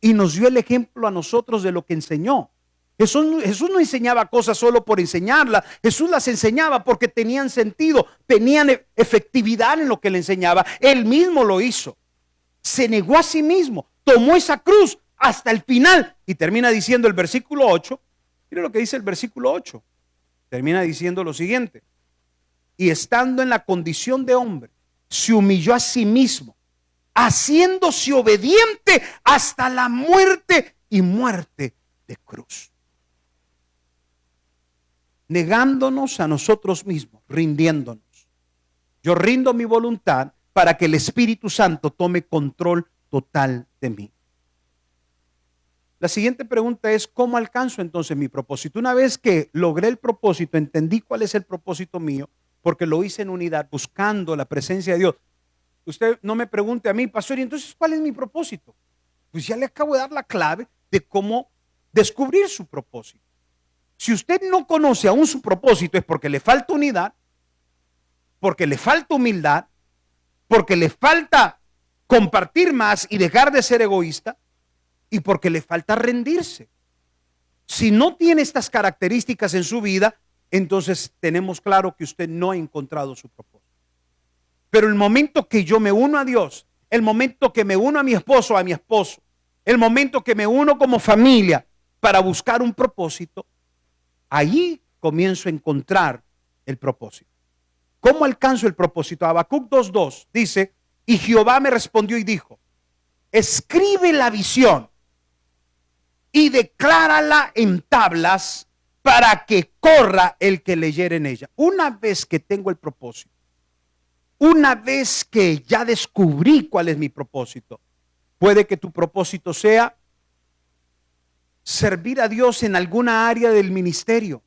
Y nos dio el ejemplo a nosotros de lo que enseñó. Jesús no enseñaba cosas solo por enseñarlas. Jesús las enseñaba porque tenían sentido, tenían efectividad en lo que le enseñaba. Él mismo lo hizo. Se negó a sí mismo, tomó esa cruz hasta el final y termina diciendo el versículo 8. Mire lo que dice el versículo 8. Termina diciendo lo siguiente: y estando en la condición de hombre, se humilló a sí mismo, haciéndose obediente hasta la muerte y muerte de cruz. Negándonos a nosotros mismos, rindiéndonos. Yo rindo mi voluntad para que el Espíritu Santo tome control total de mí. La siguiente pregunta es: ¿cómo alcanzo entonces mi propósito? Una vez que logré el propósito, entendí cuál es el propósito mío, porque lo hice en unidad, buscando la presencia de Dios. Usted no me pregunte a mí: pastor, ¿y entonces cuál es mi propósito? Pues ya le acabo de dar la clave de cómo descubrir su propósito. Si usted no conoce aún su propósito, es porque le falta unidad, porque le falta humildad, porque le falta compartir más y dejar de ser egoísta, y porque le falta rendirse. Si no tiene estas características en su vida, entonces tenemos claro que usted no ha encontrado su propósito. Pero el momento que yo me uno a Dios, el momento que me uno a mi esposo, el momento que me uno como familia para buscar un propósito, allí comienzo a encontrar el propósito. ¿Cómo alcanzo el propósito? Habacuc 2:2 dice: y Jehová me respondió y dijo: escribe la visión y declárala en tablas para que corra el que leyere en ella. Una vez que tengo el propósito, una vez que ya descubrí cuál es mi propósito, puede que tu propósito sea servir a Dios en alguna área del ministerio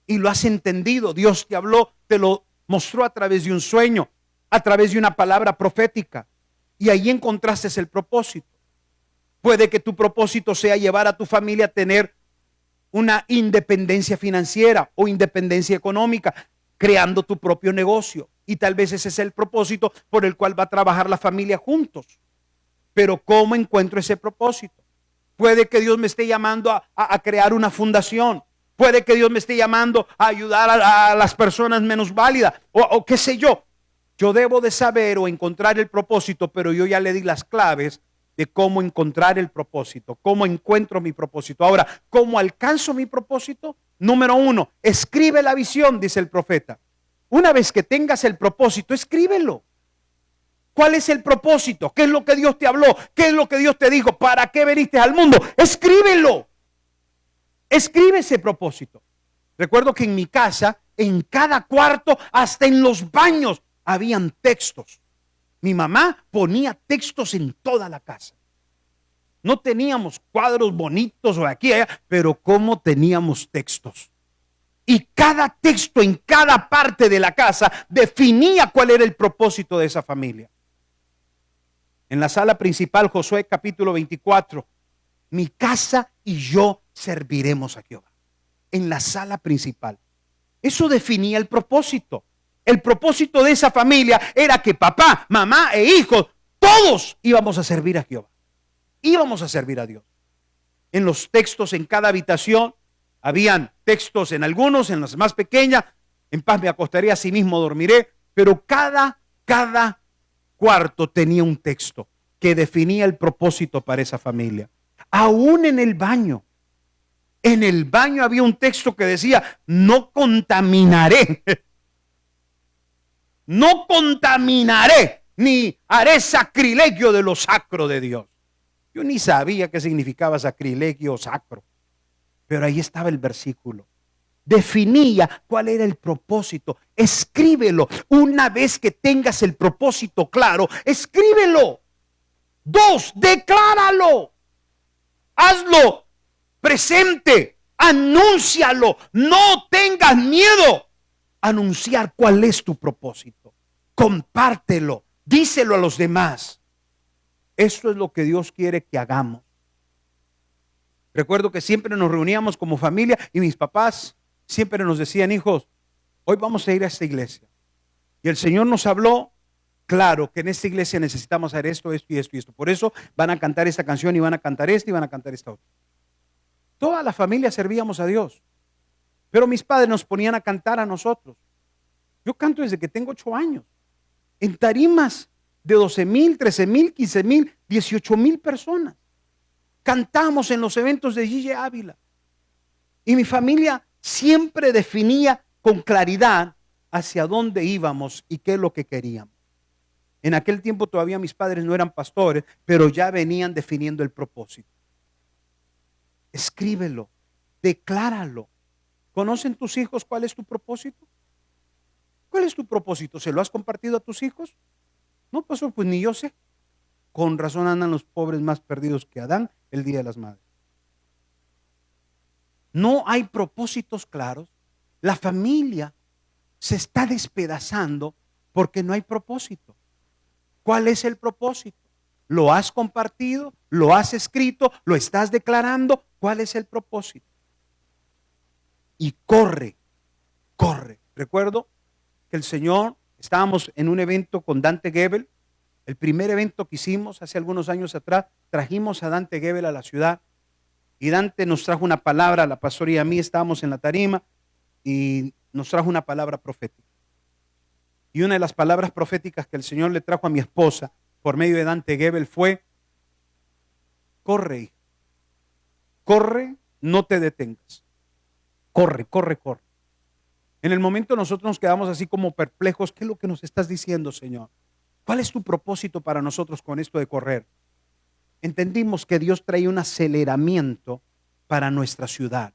y lo has entendido. Dios te habló, te lo mostró a través de un sueño, a través de una palabra profética. Y ahí encontraste el propósito. Puede que tu propósito sea llevar a tu familia a tener una independencia financiera o independencia económica, creando tu propio negocio. Y tal vez ese es el propósito por el cual va a trabajar la familia juntos. Pero ¿cómo encuentro ese propósito? Puede que Dios me esté llamando a crear una fundación. Puede que Dios me esté llamando a ayudar a las personas menos válidas o qué sé yo. Yo debo de saber o encontrar el propósito, pero yo ya le di las claves de cómo encontrar el propósito, cómo encuentro mi propósito. Ahora, ¿cómo alcanzo mi propósito? Número 1, escribe la visión, dice el profeta. Una vez que tengas el propósito, escríbelo. ¿Cuál es el propósito? ¿Qué es lo que Dios te habló? ¿Qué es lo que Dios te dijo? ¿Para qué viniste al mundo? Escríbelo. Escribe ese propósito. Recuerdo que en mi casa, en cada cuarto, hasta en los baños, habían textos. Mi mamá ponía textos en toda la casa. No teníamos cuadros bonitos o aquí, allá, pero ¿cómo teníamos textos? Y cada texto en cada parte de la casa definía cuál era el propósito de esa familia. En la sala principal, Josué capítulo 24, mi casa y yo serviremos a Jehová. En la sala principal. Eso definía el propósito. El propósito de esa familia era que papá, mamá e hijos, todos íbamos a servir a Jehová. Íbamos a servir a Dios. En los textos en cada habitación, habían textos en algunos, en las más pequeñas, en paz me acostaré, así mismo dormiré, pero cada cuarto tenía un texto que definía el propósito para esa familia. Aún en el baño había un texto que decía, no contaminaré, no contaminaré, ni haré sacrilegio de lo sacro de Dios. Yo ni sabía qué significaba sacrilegio o sacro, pero ahí estaba el versículo. Definía cuál era el propósito. Escríbelo. Una vez que tengas el propósito claro, escríbelo. 2, decláralo. Hazlo presente. Anúncialo. No tengas miedo. Anunciar cuál es tu propósito. Compártelo. Díselo a los demás. Eso es lo que Dios quiere que hagamos. Recuerdo que siempre nos reuníamos como familia y mis papás siempre nos decían, hijos, hoy vamos a ir a esta iglesia. Y el Señor nos habló, claro, que en esta iglesia necesitamos hacer esto, esto y esto y esto. Por eso van a cantar esta canción y van a cantar esta y van a cantar esta otra. Toda la familia servíamos a Dios. Pero mis padres nos ponían a cantar a nosotros. Yo canto desde que tengo 8 años. En tarimas de 12,000, 13,000, 15,000, 18,000 personas. Cantamos en los eventos de Gigi Ávila. Y mi familia siempre definía con claridad hacia dónde íbamos y qué es lo que queríamos. En aquel tiempo todavía mis padres no eran pastores, pero ya venían definiendo el propósito. Escríbelo, decláralo. ¿Conocen tus hijos cuál es tu propósito? ¿Cuál es tu propósito? ¿Se lo has compartido a tus hijos? No, pastor, pues ni yo sé. Con razón andan los pobres más perdidos que Adán el día de las madres. No hay propósitos claros. La familia se está despedazando porque no hay propósito. ¿Cuál es el propósito? ¿Lo has compartido? ¿Lo has escrito? ¿Lo estás declarando? ¿Cuál es el propósito? Y corre. Recuerdo que el Señor, estábamos en un evento con Dante Gebel. El primer evento que hicimos hace algunos años atrás, trajimos a Dante Gebel a la ciudad y Dante nos trajo una palabra, la pastora y a mí estábamos en la tarima y nos trajo una palabra profética. Y una de las palabras proféticas que el Señor le trajo a mi esposa por medio de Dante Gebel fue, corre, no te detengas, corre. En el momento nosotros nos quedamos así como perplejos, ¿qué es lo que nos estás diciendo, Señor? ¿Cuál es tu propósito para nosotros con esto de correr? Entendimos que Dios traía un aceleramiento para nuestra ciudad,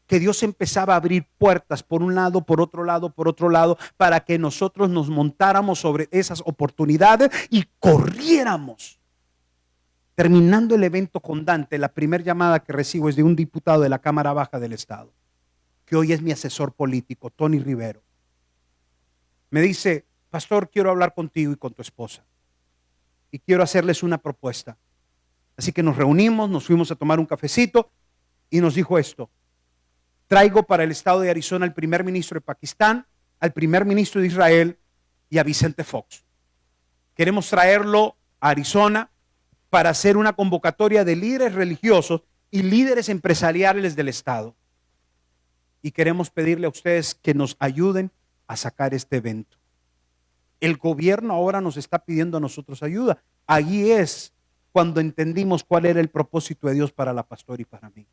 que Dios empezaba a abrir puertas por un lado, por otro lado, para que nosotros nos montáramos sobre esas oportunidades y corriéramos. Terminando el evento con Dante, la primera llamada que recibo es de un diputado de la Cámara Baja del Estado, que hoy es mi asesor político, Tony Rivero. me dice, pastor, quiero hablar contigo y con tu esposa. Y quiero hacerles una propuesta. Así que nos reunimos, nos fuimos a tomar un cafecito y nos dijo esto. Traigo para el estado de Arizona al primer ministro de Pakistán, al primer ministro de Israel y a Vicente Fox. Queremos traerlo a Arizona para hacer una convocatoria de líderes religiosos y líderes empresariales del estado. Y queremos pedirle a ustedes que nos ayuden a sacar este evento. El gobierno ahora nos está pidiendo a nosotros ayuda. Allí es cuando entendimos cuál era el propósito de Dios para la pastora y para mí.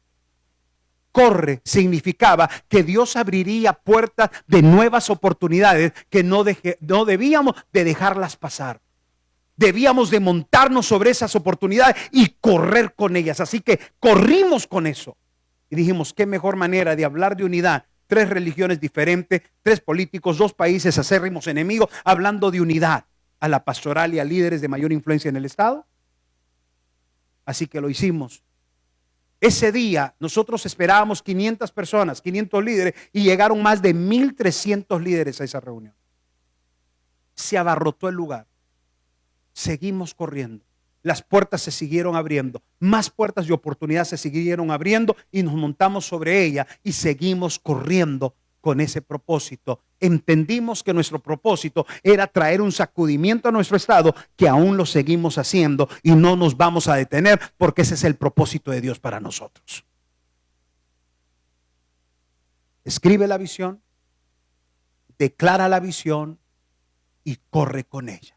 Corre significaba que Dios abriría puertas de nuevas oportunidades que no debíamos de dejarlas pasar. Debíamos de montarnos sobre esas oportunidades y correr con ellas. Así que corrimos con eso. Y dijimos, qué mejor manera de hablar de unidad. 3 religiones diferentes, 3 políticos, 2 países acérrimos enemigos, hablando de unidad a la pastoral y a líderes de mayor influencia en el estado. Así que lo hicimos. Ese día nosotros esperábamos 500 personas, 500 líderes, y llegaron más de 1,300 líderes a esa reunión. Se abarrotó el lugar. Seguimos corriendo. Las puertas se siguieron abriendo. Más puertas de oportunidad se siguieron abriendo y nos montamos sobre ella y seguimos corriendo con ese propósito. Entendimos que nuestro propósito era traer un sacudimiento a nuestro estado, que aún lo seguimos haciendo y no nos vamos a detener porque ese es el propósito de Dios para nosotros. Escribe la visión, declara la visión y corre con ella.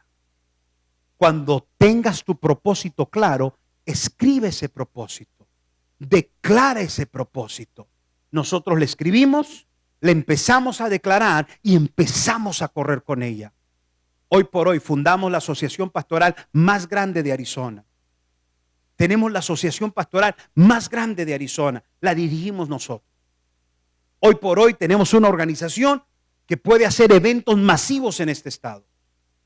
Cuando tengas tu propósito claro, escribe ese propósito, declara ese propósito. Nosotros le escribimos, le empezamos a declarar y empezamos a correr con ella. Hoy por hoy fundamos la asociación pastoral más grande de Arizona. Tenemos la asociación pastoral más grande de Arizona, la dirigimos nosotros. Hoy por hoy tenemos una organización que puede hacer eventos masivos en este estado.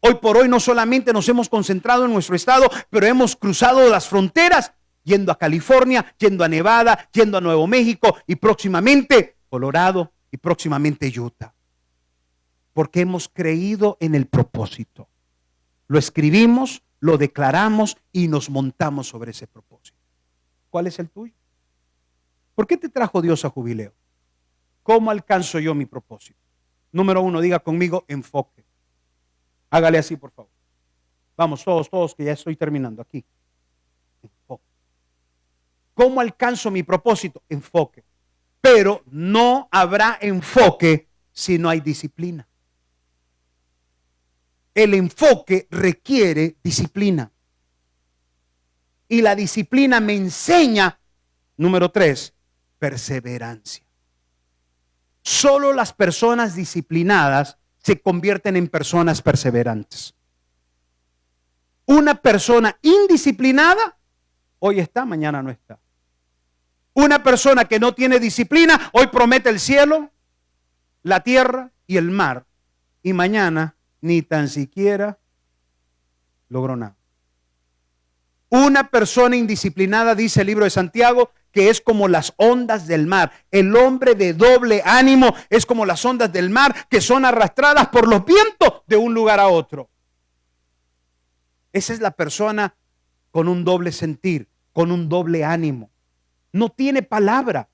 Hoy por hoy no solamente nos hemos concentrado en nuestro estado, pero hemos cruzado las fronteras, yendo a California, yendo a Nevada, yendo a Nuevo México y próximamente Colorado y próximamente Utah. Porque hemos creído en el propósito. Lo escribimos, lo declaramos y nos montamos sobre ese propósito. ¿Cuál es el tuyo? ¿Por qué te trajo Dios a Jubileo? ¿Cómo alcanzo yo mi propósito? Número 1, diga conmigo, enfoque. Hágale así, por favor. Vamos, todos, que ya estoy terminando aquí. Enfoque. ¿Cómo alcanzo mi propósito? Enfoque. Pero no habrá enfoque si no hay disciplina. El enfoque requiere disciplina. Y la disciplina me enseña, número 3, perseverancia. Solo las personas disciplinadas se convierten en personas perseverantes. Una persona indisciplinada, hoy está, mañana no está. Una persona que no tiene disciplina, hoy promete el cielo, la tierra y el mar, y mañana ni tan siquiera logró nada. Una persona indisciplinada, dice el libro de Santiago, que es como las ondas del mar. El hombre de doble ánimo es como las ondas del mar que son arrastradas por los vientos de un lugar a otro. Esa es la persona con un doble sentir, con un doble ánimo. No tiene palabra,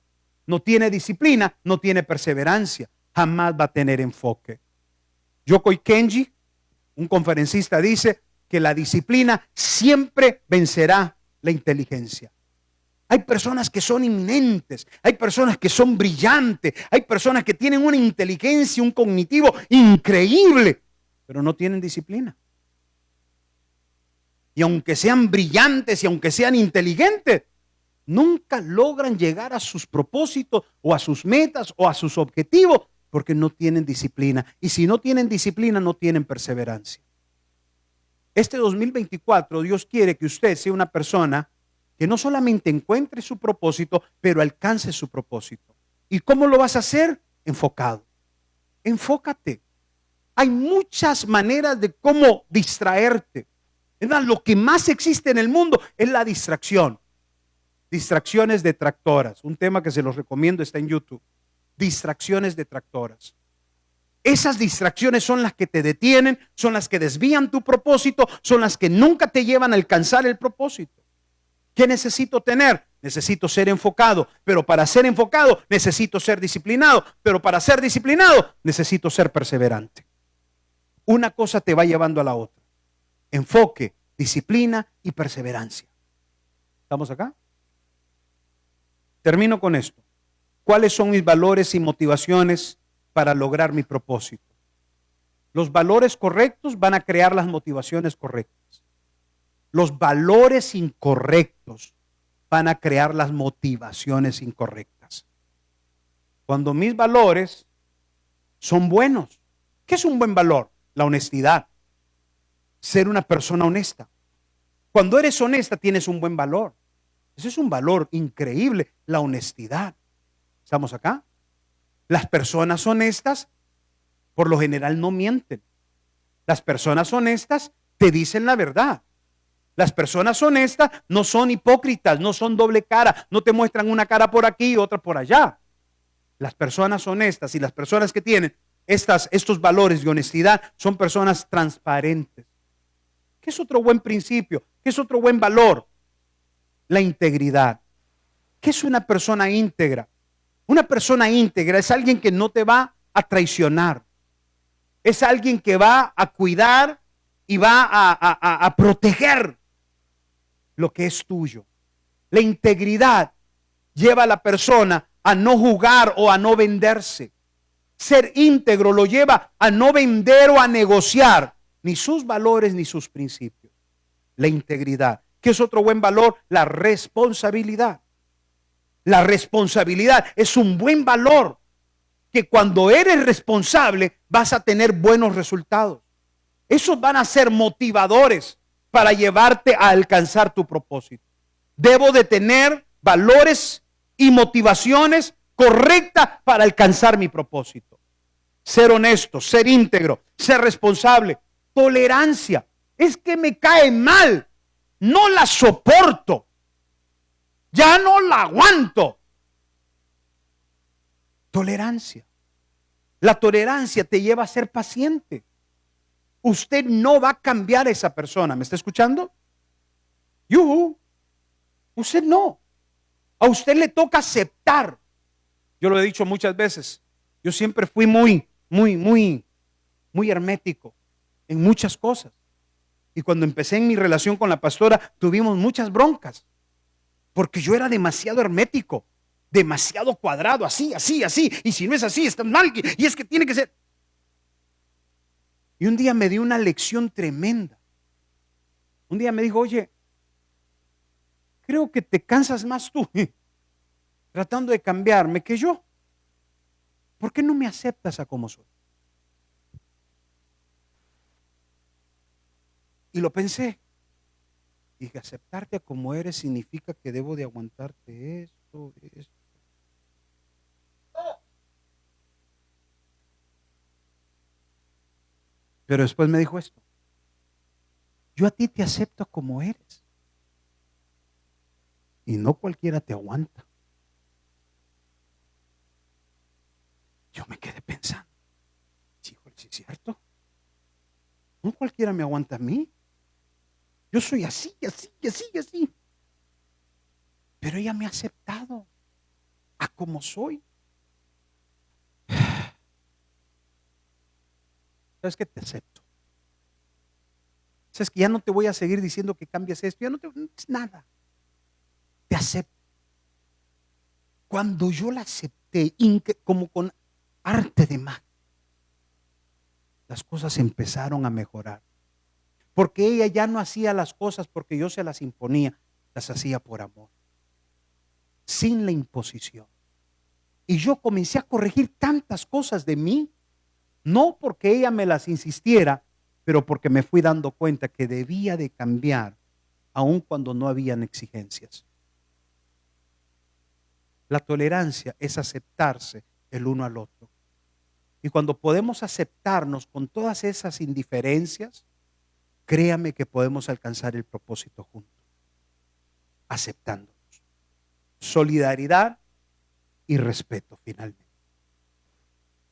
no tiene disciplina, no tiene perseverancia. Jamás va a tener enfoque. Yokoi Kenji, un conferencista, dice que la disciplina siempre vencerá la inteligencia. Hay personas que son inminentes, hay personas que son brillantes, hay personas que tienen una inteligencia, un cognitivo increíble, pero no tienen disciplina. Y aunque sean brillantes y aunque sean inteligentes, nunca logran llegar a sus propósitos o a sus metas o a sus objetivos porque no tienen disciplina. Y si no tienen disciplina, no tienen perseverancia. Este 2024, Dios quiere que usted sea una persona que no solamente encuentre su propósito, pero alcance su propósito. ¿Y cómo lo vas a hacer? Enfocado. Enfócate. Hay muchas maneras de cómo distraerte. Es más, lo que más existe en el mundo es la distracción. Distracciones detractoras. Un tema que se los recomiendo está en YouTube. Distracciones detractoras. Esas distracciones son las que te detienen, son las que desvían tu propósito, son las que nunca te llevan a alcanzar el propósito. ¿Qué necesito tener? Necesito ser enfocado, pero para ser enfocado necesito ser disciplinado, pero para ser disciplinado necesito ser perseverante. Una cosa te va llevando a la otra. Enfoque, disciplina y perseverancia. ¿Estamos acá? Termino con esto. ¿Cuáles son mis valores y motivaciones para lograr mi propósito? Los valores correctos van a crear las motivaciones correctas. Los valores incorrectos van a crear las motivaciones incorrectas. Cuando mis valores son buenos, ¿qué es un buen valor? La honestidad. Ser una persona honesta. Cuando eres honesta tienes un buen valor. Ese es un valor increíble, la honestidad. ¿Estamos acá? Las personas honestas por lo general no mienten. Las personas honestas te dicen la verdad. Las personas honestas no son hipócritas, no son doble cara, no te muestran una cara por aquí y otra por allá. Las personas honestas y las personas que tienen estos valores de honestidad son personas transparentes. ¿Qué es otro buen principio? ¿Qué es otro buen valor? La integridad. ¿Qué es una persona íntegra? Una persona íntegra es alguien que no te va a traicionar. Es alguien que va a cuidar y va a proteger lo que es tuyo. La integridad lleva a la persona a no jugar o a no venderse. Ser íntegro lo lleva a no vender o a negociar ni sus valores ni sus principios. La integridad. ¿Qué es otro buen valor? La responsabilidad. La responsabilidad es un buen valor que cuando eres responsable vas a tener buenos resultados. Esos van a ser motivadores para llevarte a alcanzar tu propósito. Debo de tener valores y motivaciones correctas para alcanzar mi propósito. Ser honesto, ser íntegro, ser responsable. Tolerancia. Es que me cae mal. No la soporto. Ya no la aguanto. Tolerancia. La tolerancia te lleva a ser paciente. Usted no va a cambiar a esa persona. ¿Me está escuchando? Usted no. A usted le toca aceptar. Yo lo he dicho muchas veces. Yo siempre fui muy hermético en muchas cosas. Y cuando empecé en mi relación con la pastora, tuvimos muchas broncas. Porque yo era demasiado hermético, demasiado cuadrado, así. Y si no es así, está mal. Y es que tiene que ser. Y un día me dio una lección tremenda. Un día me dijo, oye, creo que te cansas más tú tratando de cambiarme que yo. ¿Por qué no me aceptas a como soy? Y lo pensé. Dije, aceptarte a como eres significa que debo de aguantarte esto. Pero después me dijo esto. Yo a ti te acepto como eres. Y no cualquiera te aguanta. Yo me quedé pensando. Híjole, ¿sí es cierto? No cualquiera me aguanta a mí. Yo soy así. Pero ella me ha aceptado a como soy. ¿Sabes qué? Te acepto. ¿Sabes que ya no te voy a seguir diciendo que cambies esto? Ya no es nada. Te acepto. Cuando yo la acepté, como con arte de magia, las cosas empezaron a mejorar. Porque ella ya no hacía las cosas porque yo se las imponía, las hacía por amor, sin la imposición. Y yo comencé a corregir tantas cosas de mí, no porque ella me las insistiera, pero porque me fui dando cuenta que debía de cambiar, aun cuando no habían exigencias. La tolerancia es aceptarse el uno al otro. Y cuando podemos aceptarnos con todas esas indiferencias, créame que podemos alcanzar el propósito juntos, aceptándonos. Solidaridad y respeto finalmente.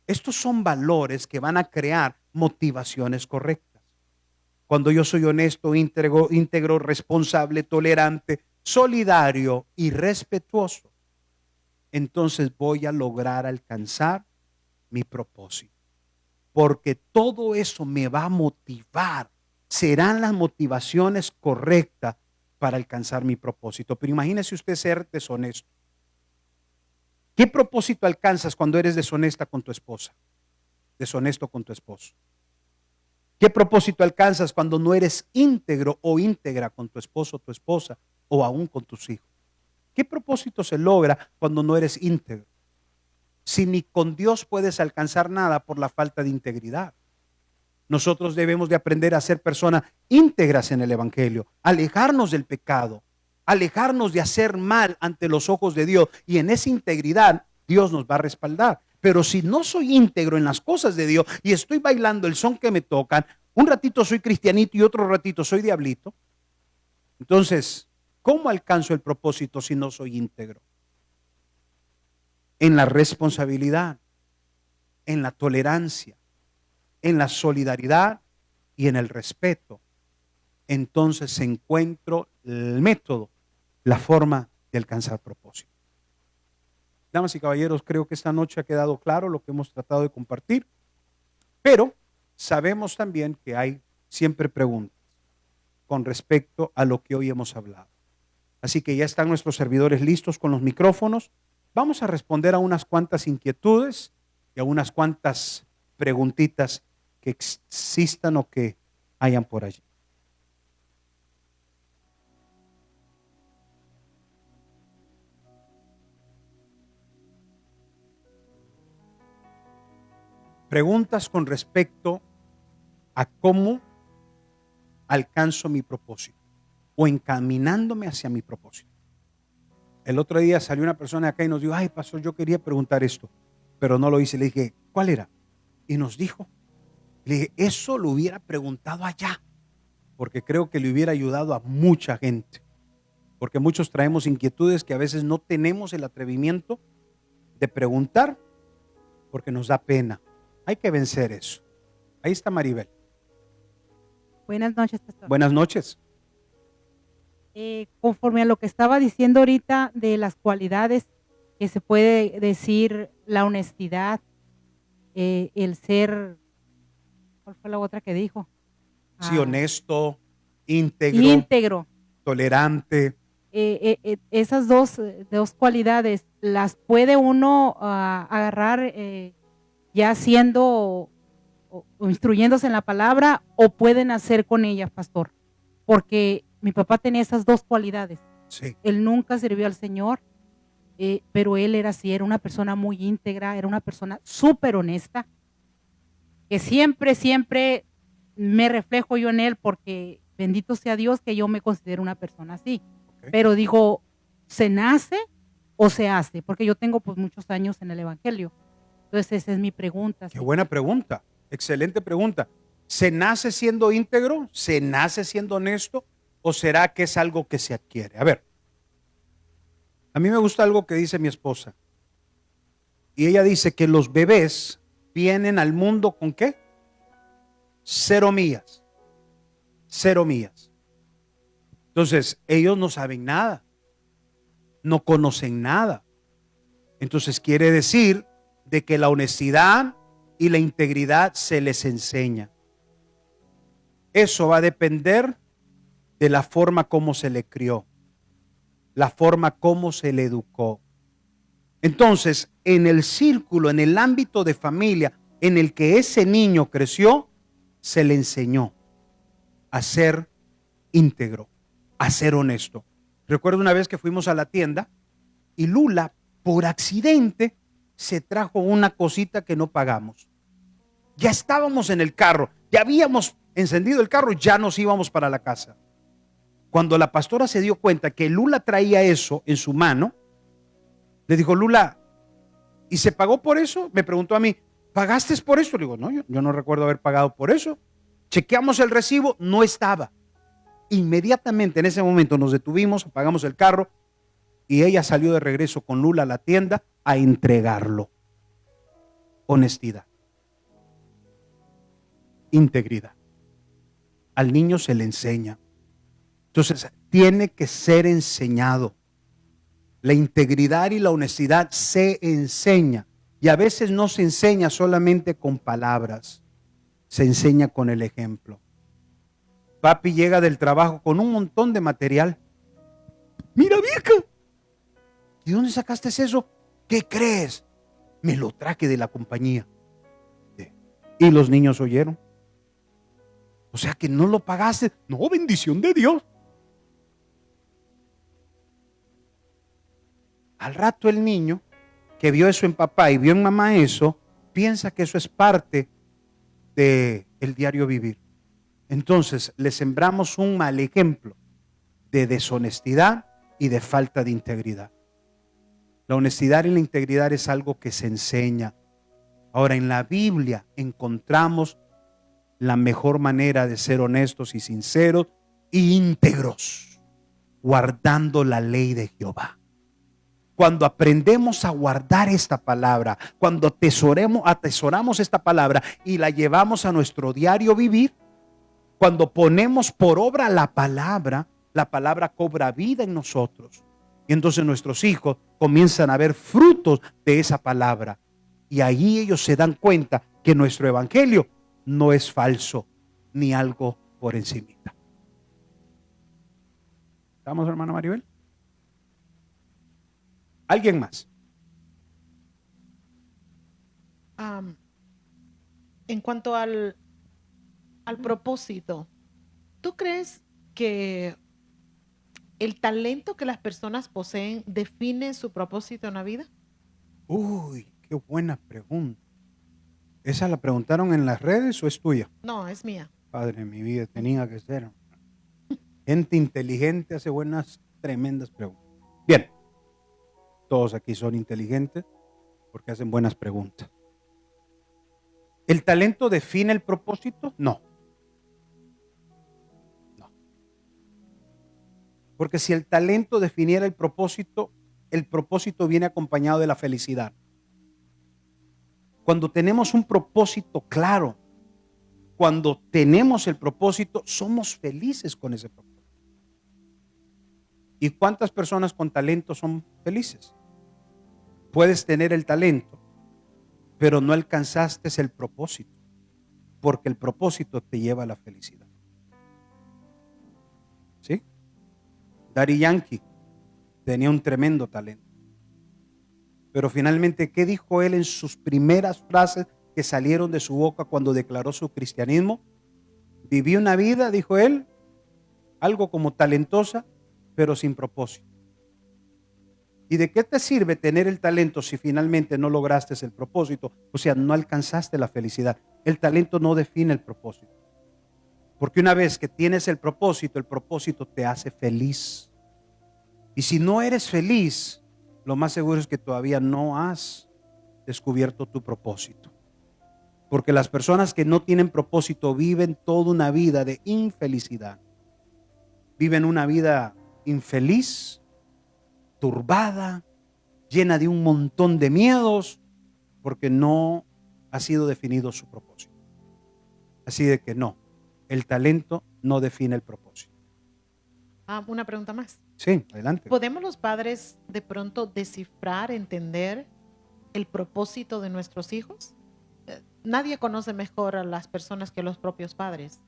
Estos son valores que van a crear motivaciones correctas. Cuando yo soy honesto, íntegro, responsable, tolerante, solidario y respetuoso, entonces voy a lograr alcanzar mi propósito. Porque todo eso me va a motivar. Serán las motivaciones correctas para alcanzar mi propósito. Pero imagínese usted ser deshonesto. ¿Qué propósito alcanzas cuando eres deshonesta con tu esposa? Deshonesto con tu esposo. ¿Qué propósito alcanzas cuando no eres íntegro o íntegra con tu esposo o tu esposa o aún con tus hijos? ¿Qué propósito se logra cuando no eres íntegro? Si ni con Dios puedes alcanzar nada por la falta de integridad. Nosotros debemos de aprender a ser personas íntegras en el Evangelio, alejarnos del pecado, alejarnos de hacer mal ante los ojos de Dios, y en esa integridad Dios nos va a respaldar. Pero si no soy íntegro en las cosas de Dios y estoy bailando el son que me tocan, un ratito soy cristianito y otro ratito soy diablito, entonces, ¿cómo alcanzo el propósito si no soy íntegro? En la responsabilidad, en la tolerancia, en la solidaridad y en el respeto. Entonces encuentro el método, la forma de alcanzar propósito. Damas y caballeros, creo que esta noche ha quedado claro lo que hemos tratado de compartir, pero sabemos también que hay siempre preguntas con respecto a lo que hoy hemos hablado. Así que ya están nuestros servidores listos con los micrófonos. Vamos a responder a unas cuantas inquietudes y a unas cuantas preguntitas que existan o que hayan por allí. Preguntas con respecto a cómo alcanzo mi propósito o encaminándome hacia mi propósito. El otro día salió una persona acá y nos dijo: ay, pastor, yo quería preguntar esto, pero no lo hice. Le dije: ¿cuál era? Y nos dijo. Le dije: eso lo hubiera preguntado allá, porque creo que le hubiera ayudado a mucha gente. Porque muchos traemos inquietudes que a veces no tenemos el atrevimiento de preguntar porque nos da pena. Hay que vencer eso. Ahí está Maribel. Buenas noches, pastor. Buenas noches. Conforme a lo que estaba diciendo ahorita de las cualidades que se puede decir, la honestidad, el ser, ¿cuál fue la otra que dijo? Sí, honesto, íntegro, Íntegro. tolerante. Esas dos cualidades las puede uno agarrar ya siendo o instruyéndose en la palabra, o pueden hacer con ellas, pastor, porque mi papá tenía esas dos cualidades. Sí. Él nunca sirvió al Señor, pero él era así, era una persona muy íntegra, era una persona súper honesta, que siempre me reflejo yo en él, porque bendito sea Dios que yo me considero una persona así. Okay. Pero digo, ¿se nace o se hace? Porque yo tengo pues muchos años en el Evangelio. Entonces esa es mi pregunta. Qué buena pregunta, excelente pregunta. ¿Se nace siendo íntegro? ¿Se nace siendo honesto? ¿O será que es algo que se adquiere? A ver, a mí me gusta algo que dice mi esposa. Y ella dice que los bebés vienen al mundo ¿con qué? 0 millas. 0 millas. Entonces, ellos no saben nada. No conocen nada. Entonces, quiere decir de que la honestidad y la integridad se les enseña. Eso va a depender de la forma como se le crió, la forma como se le educó. Entonces, en el círculo, en el ámbito de familia en el que ese niño creció, se le enseñó a ser íntegro, a ser honesto. Recuerdo una vez que fuimos a la tienda y Lula, por accidente, se trajo una cosita que no pagamos. Ya estábamos en el carro, ya habíamos encendido el carro, ya nos íbamos para la casa. Cuando la pastora se dio cuenta que Lula traía eso en su mano, le dijo: Lula, ¿y se pagó por eso? Me preguntó a mí: ¿pagaste por eso? Le digo: no, yo no recuerdo haber pagado por eso. Chequeamos el recibo, no estaba. Inmediatamente en ese momento nos detuvimos, apagamos el carro y ella salió de regreso con Lula a la tienda a entregarlo. honestidad, integridad. Al niño se le enseña. Entonces, tiene que ser enseñado. La integridad y la honestidad se enseña. Y a veces no se enseña solamente con palabras, se enseña con el ejemplo. Papi llega del trabajo con un montón de material. Mira, vieja, ¿de dónde sacaste eso? ¿Qué crees? Me lo traje de la compañía. Y los niños oyeron. O sea que no lo pagaste. No, bendición de Dios. Al rato el niño que vio eso en papá y vio en mamá eso, piensa que eso es parte del diario vivir. Entonces le sembramos un mal ejemplo de deshonestidad y de falta de integridad. La honestidad y la integridad es algo que se enseña. Ahora, en la Biblia encontramos la mejor manera de ser honestos y sinceros e íntegros, guardando la ley de Jehová. Cuando aprendemos a guardar esta palabra, cuando atesoramos esta palabra y la llevamos a nuestro diario vivir, cuando ponemos por obra la palabra cobra vida en nosotros. Y entonces nuestros hijos comienzan a ver frutos de esa palabra. Y ahí ellos se dan cuenta que nuestro evangelio no es falso ni algo por encimita. ¿Estamos, hermana Maribel? ¿Alguien más? En cuanto al propósito, ¿tú crees que el talento que las personas poseen define su propósito en la vida? Uy, qué buena pregunta. ¿Esa la preguntaron en las redes o es tuya? No, es mía. Padre, mi vida tenía que ser. Gente inteligente hace buenas, tremendas preguntas. Bien. Todos aquí son inteligentes porque hacen buenas preguntas. ¿El talento define el propósito? No. No. Porque si el talento definiera el propósito viene acompañado de la felicidad. Cuando tenemos un propósito claro, cuando tenemos el propósito, somos felices con ese propósito. ¿Y cuántas personas con talento son felices? Puedes tener el talento, pero no alcanzaste el propósito, porque el propósito te lleva a la felicidad. ¿Sí? Daddy Yankee tenía un tremendo talento, pero finalmente, ¿qué dijo él en sus primeras frases que salieron de su boca cuando declaró su cristianismo? Viví una vida, dijo él, algo como talentosa, pero sin propósito. ¿Y de qué te sirve tener el talento si finalmente no lograste el propósito? O sea, no alcanzaste la felicidad. El talento no define el propósito. Porque una vez que tienes el propósito te hace feliz. Y si no eres feliz, lo más seguro es que todavía no has descubierto tu propósito. Porque las personas que no tienen propósito viven toda una vida de infelicidad. Viven una vida infeliz, turbada, llena de un montón de miedos, porque no ha sido definido su propósito. Así de que no, el talento no define el propósito. Una pregunta más. Sí, adelante. ¿Podemos los padres de pronto descifrar, entender el propósito de nuestros hijos? Nadie conoce mejor a las personas que los propios padres.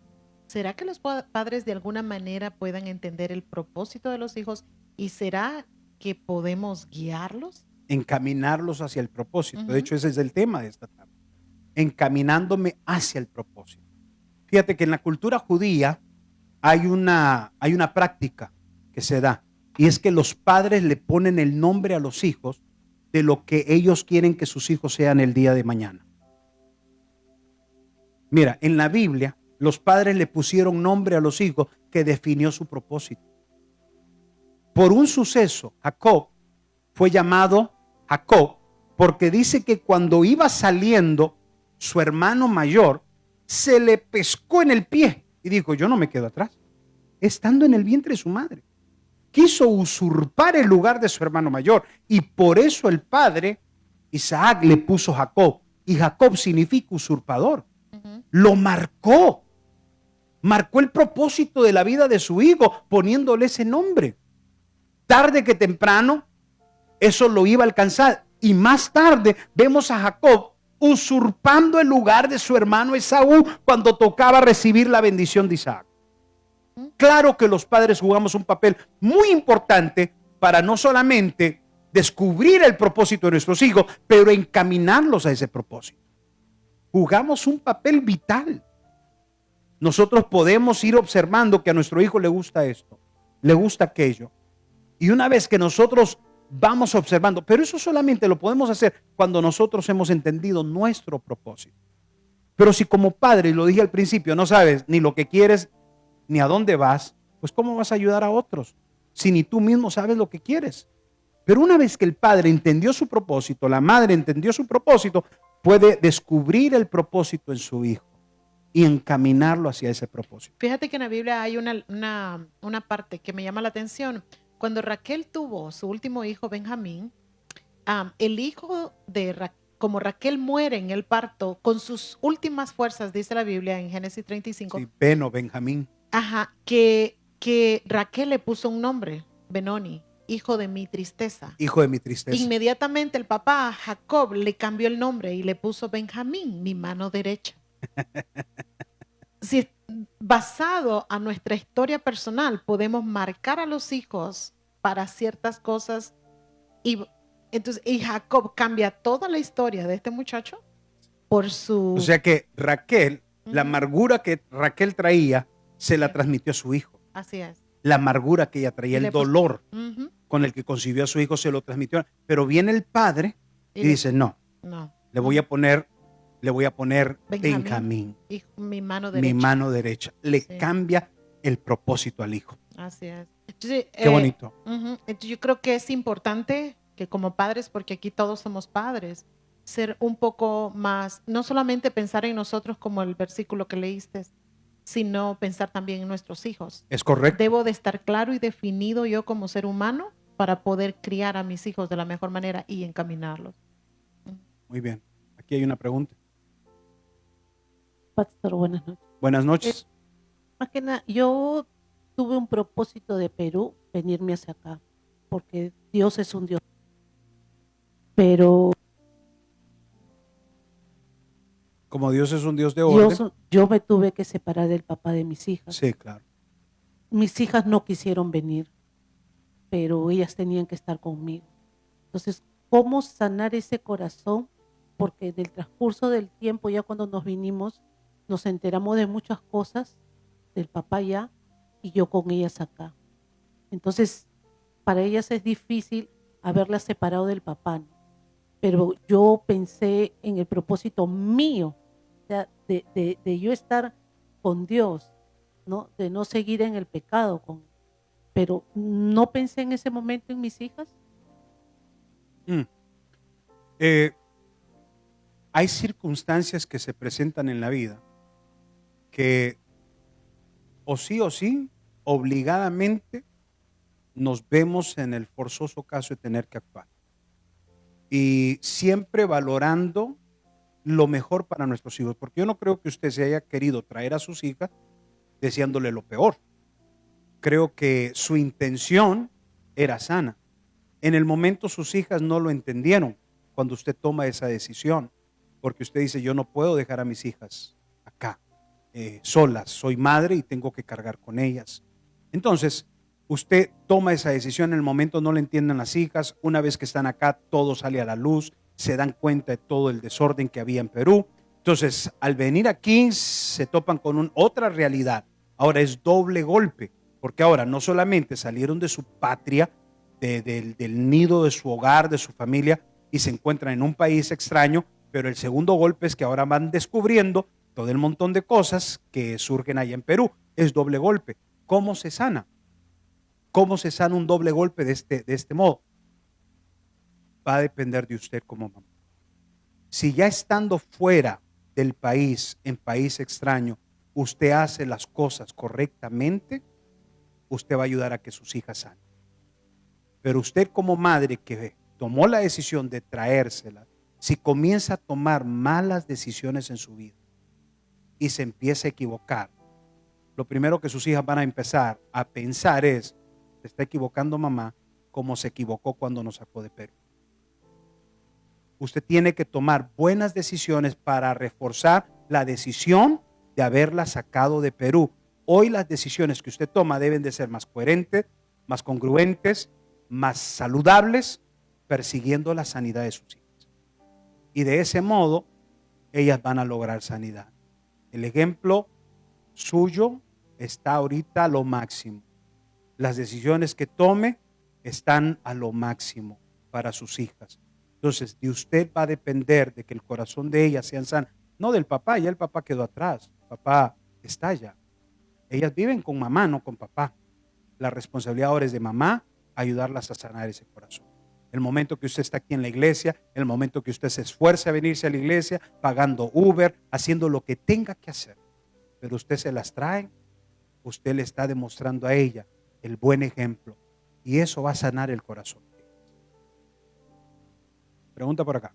¿Será que los padres de alguna manera puedan entender el propósito de los hijos y será que podemos guiarlos? Encaminarlos hacia el propósito. De hecho, ese es el tema de esta tarde. Encaminándome hacia el propósito. Fíjate que en la cultura judía hay una práctica que se da, y es que los padres le ponen el nombre a los hijos de lo que ellos quieren que sus hijos sean el día de mañana. Mira, en la Biblia, los padres le pusieron nombre a los hijos que definió su propósito. Por un suceso, Jacob fue llamado Jacob porque dice que cuando iba saliendo, su hermano mayor se le pescó en el pie y dijo: yo no me quedo atrás. Estando en el vientre de su madre, quiso usurpar el lugar de su hermano mayor, y por eso el padre Isaac le puso Jacob, Y Jacob significa usurpador. Ujú. Lo marcó. Marcó el propósito de la vida de su hijo poniéndole ese nombre. Tarde que temprano, eso lo iba a alcanzar. Y más tarde vemos a Jacob usurpando el lugar de su hermano Esaú cuando tocaba recibir la bendición de Isaac. Claro que los padres jugamos un papel muy importante para no solamente descubrir el propósito de nuestros hijos, pero encaminarlos a ese propósito. Jugamos un papel vital. Nosotros podemos ir observando que a nuestro hijo le gusta esto, le gusta aquello. Y una vez que nosotros vamos observando, pero eso solamente lo podemos hacer cuando nosotros hemos entendido nuestro propósito. Pero si como padre, y lo dije al principio, no sabes ni lo que quieres ni a dónde vas, pues ¿cómo vas a ayudar a otros? Si ni tú mismo sabes lo que quieres. Pero una vez que el padre entendió su propósito, la madre entendió su propósito, puede descubrir el propósito en su hijo y encaminarlo hacia ese propósito. Fíjate que en la Biblia hay una parte que me llama la atención. Cuando Raquel tuvo su último hijo, Benjamín, el hijo de Raquel, como Raquel muere en el parto, con sus últimas fuerzas, dice la Biblia en Génesis 35, Sí, Benjamín. que Raquel le puso un nombre, Benoni, hijo de mi tristeza. Hijo de mi tristeza. Inmediatamente el papá, Jacob, le cambió el nombre y le puso Benjamín, mi mano derecha. Si basado a nuestra historia personal, podemos marcar a los hijos para ciertas cosas y Jacob cambia toda la historia de este muchacho por su... O sea que Raquel, la amargura que Raquel traía, se la transmitió a su hijo. Así es. La amargura que ella traía, Y le el puso- dolor Ujú. con el que concibió a su hijo, se lo transmitió. Pero viene el padre y Y le- dice, no, No. le voy a poner Benjamín. Benjamín, Mi mano mi derecha. mano derecha. Le Sí. cambia el propósito al hijo. Así es. Entonces, Qué bonito. Entonces, yo creo que es importante que como padres, porque aquí todos somos padres, ser un poco más, no solamente pensar en nosotros como el versículo que leíste, sino pensar también en nuestros hijos. Es correcto. Debo de estar claro y definido yo como ser humano para poder criar a mis hijos de la mejor manera y encaminarlos. Muy bien. Aquí hay una pregunta. Pastor, buenas noches. Buenas noches. Más que nada, yo tuve un propósito de Perú, venirme hacia acá, porque Dios es un Dios. Pero Como Dios es un Dios de orden. yo me tuve que separar del papá de mis hijas. Sí, claro. Mis hijas no quisieron venir, pero ellas tenían que estar conmigo. Entonces, ¿cómo sanar ese corazón? Porque del transcurso del tiempo, ya cuando nos vinimos, nos enteramos de muchas cosas del papá ya y yo con ellas acá. Entonces, para ellas es difícil haberlas separado del papá, ¿no? Pero yo pensé en el propósito mío, o sea, de yo estar con Dios, ¿no? De no seguir en el pecado. Pero no pensé en ese momento en mis hijas. Hay circunstancias que se presentan en la vida que o sí, obligadamente nos vemos en el forzoso caso de tener que actuar. Y siempre valorando lo mejor para nuestros hijos, porque yo no creo que usted se haya querido traer a sus hijas deseándole lo peor. Creo que su intención era sana. En el momento sus hijas no lo entendieron cuando usted toma esa decisión, porque usted dice, yo no puedo dejar a mis hijas acá solas, soy madre y tengo que cargar con ellas. Entonces, usted toma esa decisión, en el momento no le entienden las hijas, una vez que están acá todo sale a la luz, se dan cuenta de todo el desorden que había en Perú. Entonces, al venir aquí se topan con otra realidad. Ahora es doble golpe, porque ahora no solamente salieron de su patria, del nido de su hogar, de su familia, y se encuentran en un país extraño, pero el segundo golpe es que ahora van descubriendo todo el montón de cosas que surgen allá en Perú. Es doble golpe. ¿Cómo se sana? ¿Cómo se sana un doble golpe de este modo? Va a depender de usted como mamá. Si ya estando fuera del país, en país extraño, usted hace las cosas correctamente, usted va a ayudar a que sus hijas sanen. Pero usted como madre que tomó la decisión de traérselas, Si comienza a tomar malas decisiones en su vida y se empieza a equivocar, lo primero que sus hijas van a empezar a pensar es: se está equivocando mamá como se equivocó cuando nos sacó de Perú. Usted tiene que tomar buenas decisiones para reforzar la decisión de haberla sacado de Perú. Hoy las decisiones que usted toma deben de ser más coherentes, más congruentes, más saludables, persiguiendo la sanidad de sus hijas. Y de ese modo, ellas van a lograr sanidad. El ejemplo suyo está ahorita a lo máximo. Las decisiones que tome están a lo máximo para sus hijas. Entonces, de usted va a depender de que el corazón de ellas sean sanos. No del papá, ya el papá quedó atrás. Papá está allá. Ellas viven con mamá, no con papá. La responsabilidad ahora es de mamá, ayudarlas a sanar ese corazón. El momento que usted está aquí en la iglesia, el momento que usted se esfuerce a venirse a la iglesia, pagando Uber, haciendo lo que tenga que hacer, pero usted se las trae, usted le está demostrando a ella el buen ejemplo, y eso va a sanar el corazón. Pregunta por acá.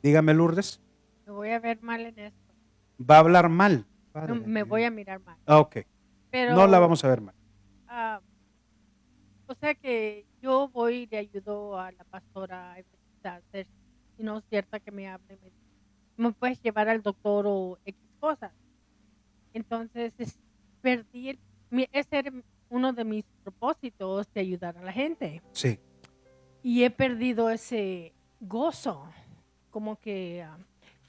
Dígame, Lourdes. Me voy a ver mal en esto. Va a hablar mal. No, me voy a mirar mal. Ok. Pero, No la vamos a ver mal. O sea que yo voy y le ayudo a la pastora a hacer, y no es cierta que me hable, me puedes llevar al doctor o X cosas. Entonces, ese era uno de mis propósitos, de ayudar a la gente. Sí. Y he perdido ese gozo, como que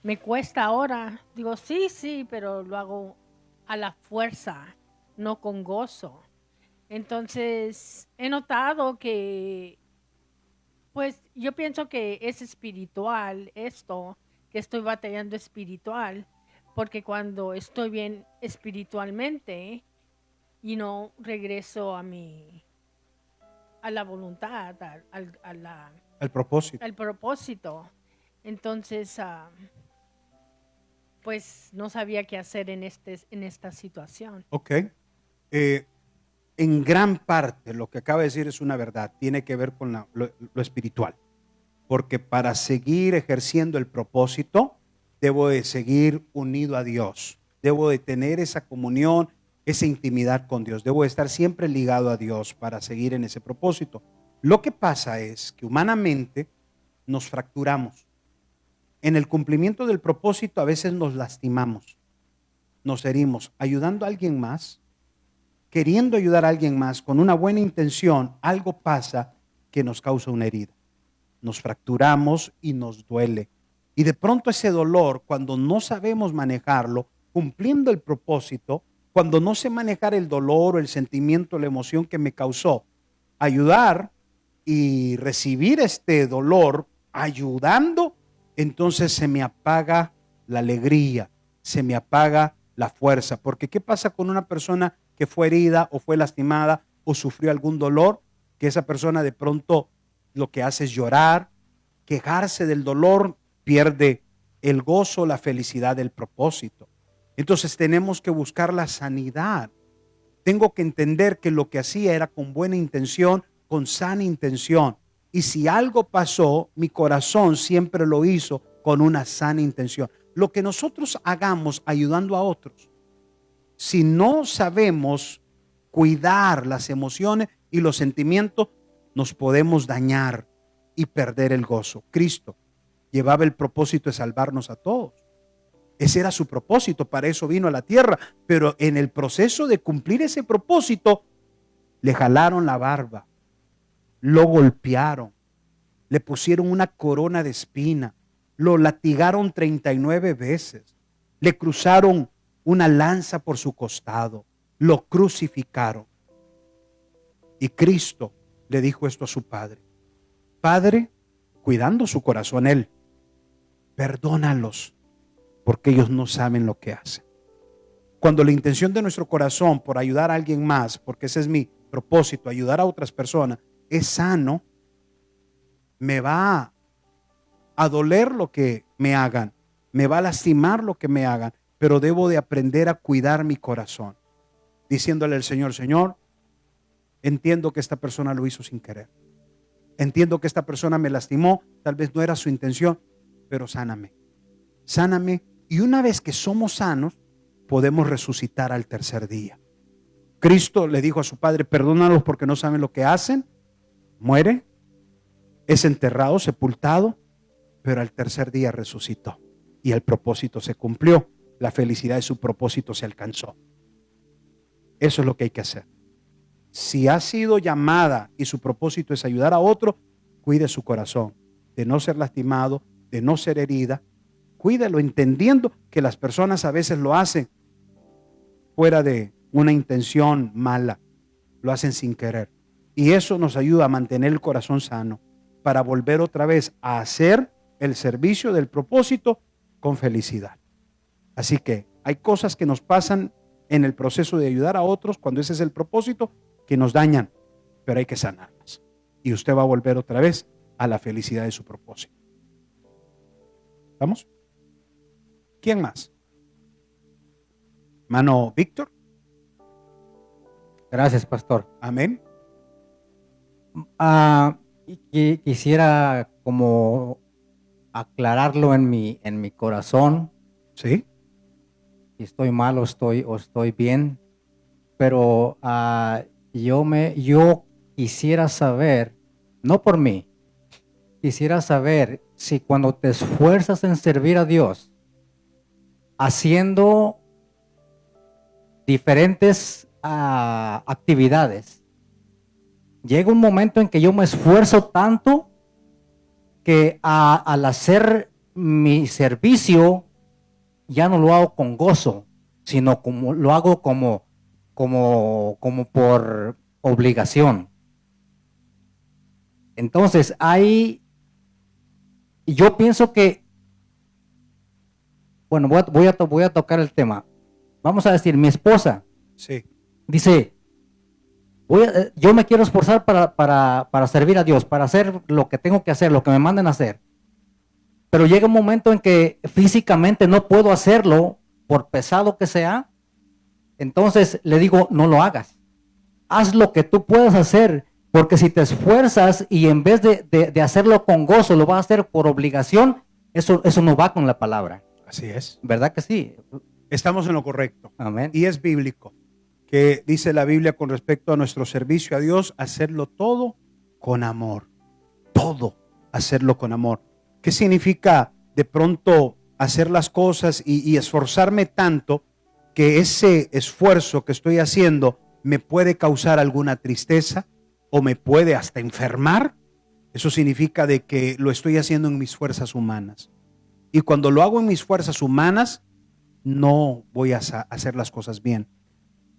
me cuesta ahora. Digo, sí, pero lo hago a la fuerza, no con gozo. Entonces, he notado que, pues, yo pienso que es espiritual esto, que estoy batallando espiritual, porque cuando estoy bien espiritualmente, y no regreso a la voluntad, El propósito. al propósito. Entonces, pues no sabía qué hacer en esta situación. Ok. En gran parte lo que acaba de decir es una verdad. Tiene que ver con lo espiritual. Porque para seguir ejerciendo el propósito, debo de seguir unido a Dios. Debo de tener esa comunión, esa intimidad con Dios. Debo de estar siempre ligado a Dios para seguir en ese propósito. Lo que pasa es que humanamente nos fracturamos. En el cumplimiento del propósito a veces nos lastimamos, nos herimos, ayudando a alguien más, queriendo ayudar a alguien más con una buena intención. Algo pasa que nos causa una herida. Nos fracturamos y nos duele. Y de pronto ese dolor, cuando no sabemos manejarlo, cumpliendo el propósito, cuando no sé manejar el dolor o el sentimiento, la emoción que me causó, ayudar y recibir este dolor ayudando, entonces se me apaga la alegría, se me apaga la fuerza. Porque ¿qué pasa con una persona que fue herida o fue lastimada o sufrió algún dolor? Que esa persona de pronto lo que hace es llorar, quejarse del dolor, pierde el gozo, la felicidad del propósito. Entonces tenemos que buscar la sanidad. Tengo que entender que lo que hacía era con buena intención, con sana intención. Y si algo pasó, mi corazón siempre lo hizo con una sana intención. Lo que nosotros hagamos ayudando a otros, si no sabemos cuidar las emociones y los sentimientos, nos podemos dañar y perder el gozo. Cristo llevaba el propósito de salvarnos a todos. Ese era su propósito, para eso vino a la tierra. Pero en el proceso de cumplir ese propósito, le jalaron la barba, lo golpearon, le pusieron una corona de espina, lo latigaron 39 veces, le cruzaron una lanza por su costado, lo crucificaron. Y Cristo le dijo esto a su Padre: Padre, cuidando su corazón él, perdónalos, porque ellos no saben lo que hacen. Cuando la intención de nuestro corazón por ayudar a alguien más, porque ese es mi propósito, ayudar a otras personas, es sano, me va a doler lo que me hagan, me va a lastimar lo que me hagan, pero debo de aprender a cuidar mi corazón, diciéndole al Señor: Señor, entiendo que esta persona lo hizo sin querer. Entiendo que esta persona me lastimó, tal vez no era su intención, pero sáname. Sáname. Y una vez que somos sanos, podemos resucitar al tercer día. Cristo le dijo a su Padre, perdónalos porque no saben lo que hacen. Muere, es enterrado, sepultado, pero al tercer día resucitó. Y el propósito se cumplió. La felicidad de su propósito se alcanzó. Eso es lo que hay que hacer. Si ha sido llamada y su propósito es ayudar a otro, cuide su corazón, de no ser lastimado, de no ser herida. Cuídalo entendiendo que las personas a veces lo hacen fuera de una intención mala, lo hacen sin querer. Y eso nos ayuda a mantener el corazón sano para volver otra vez a hacer el servicio del propósito con felicidad. Así que hay cosas que nos pasan en el proceso de ayudar a otros cuando ese es el propósito que nos dañan, pero hay que sanarlas. Y usted va a volver otra vez a la felicidad de su propósito. ¿Vamos? ¿Quién más? Hermano Víctor. Gracias, pastor. Amén. Quisiera como aclararlo en mi corazón. Sí. Si estoy mal o estoy bien. Pero yo quisiera saber, no por mí, quisiera saber si cuando te esfuerzas en servir a Dios, haciendo diferentes actividades, llega un momento en que yo me esfuerzo tanto que al hacer mi servicio ya no lo hago con gozo, sino como lo hago como por obligación. Entonces yo pienso que, bueno, voy a tocar el tema. Vamos a decir, mi esposa Sí. dice, yo me quiero esforzar para servir a Dios, para hacer lo que tengo que hacer, lo que me manden a hacer. Pero llega un momento en que físicamente no puedo hacerlo, por pesado que sea. Entonces le digo, no lo hagas. Haz lo que tú puedas hacer, porque si te esfuerzas y en vez de hacerlo con gozo, lo vas a hacer por obligación, eso no va con la palabra. Así es. ¿Verdad que sí? Estamos en lo correcto. Amén. Y es bíblico, que dice la Biblia con respecto a nuestro servicio a Dios, hacerlo todo con amor. Todo, hacerlo con amor. ¿Qué significa de pronto hacer las cosas y esforzarme tanto que ese esfuerzo que estoy haciendo me puede causar alguna tristeza o me puede hasta enfermar? Eso significa de que lo estoy haciendo en mis fuerzas humanas. Y cuando lo hago en mis fuerzas humanas, no voy a hacer las cosas bien.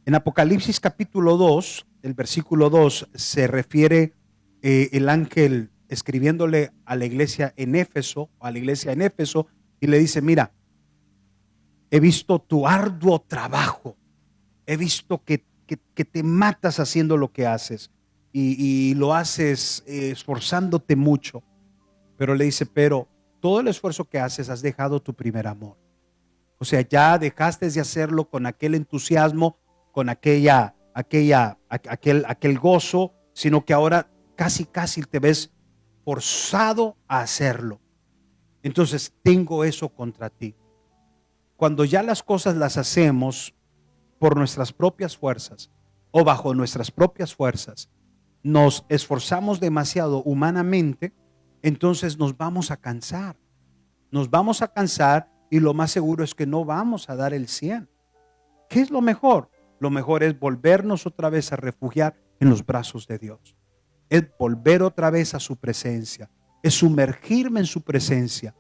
En Apocalipsis capítulo 2, el versículo 2, se refiere el ángel escribiéndole a la iglesia en Éfeso, y le dice, mira, he visto tu arduo trabajo, he visto que te matas haciendo lo que haces y lo haces esforzándote mucho, pero le dice, pero todo el esfuerzo que haces has dejado tu primer amor. O sea, ya dejaste de hacerlo con aquel entusiasmo, con aquel gozo, sino que ahora casi te ves forzado a hacerlo. Entonces tengo eso contra ti. Cuando ya las cosas las hacemos por nuestras propias fuerzas o bajo nuestras propias fuerzas, nos esforzamos demasiado humanamente, entonces nos vamos a cansar. Nos vamos a cansar y lo más seguro es que no vamos a dar el 100. ¿Qué es lo mejor? Lo mejor es volvernos otra vez a refugiar en los brazos de Dios. Es volver otra vez a su presencia. Es sumergirme en su presencia.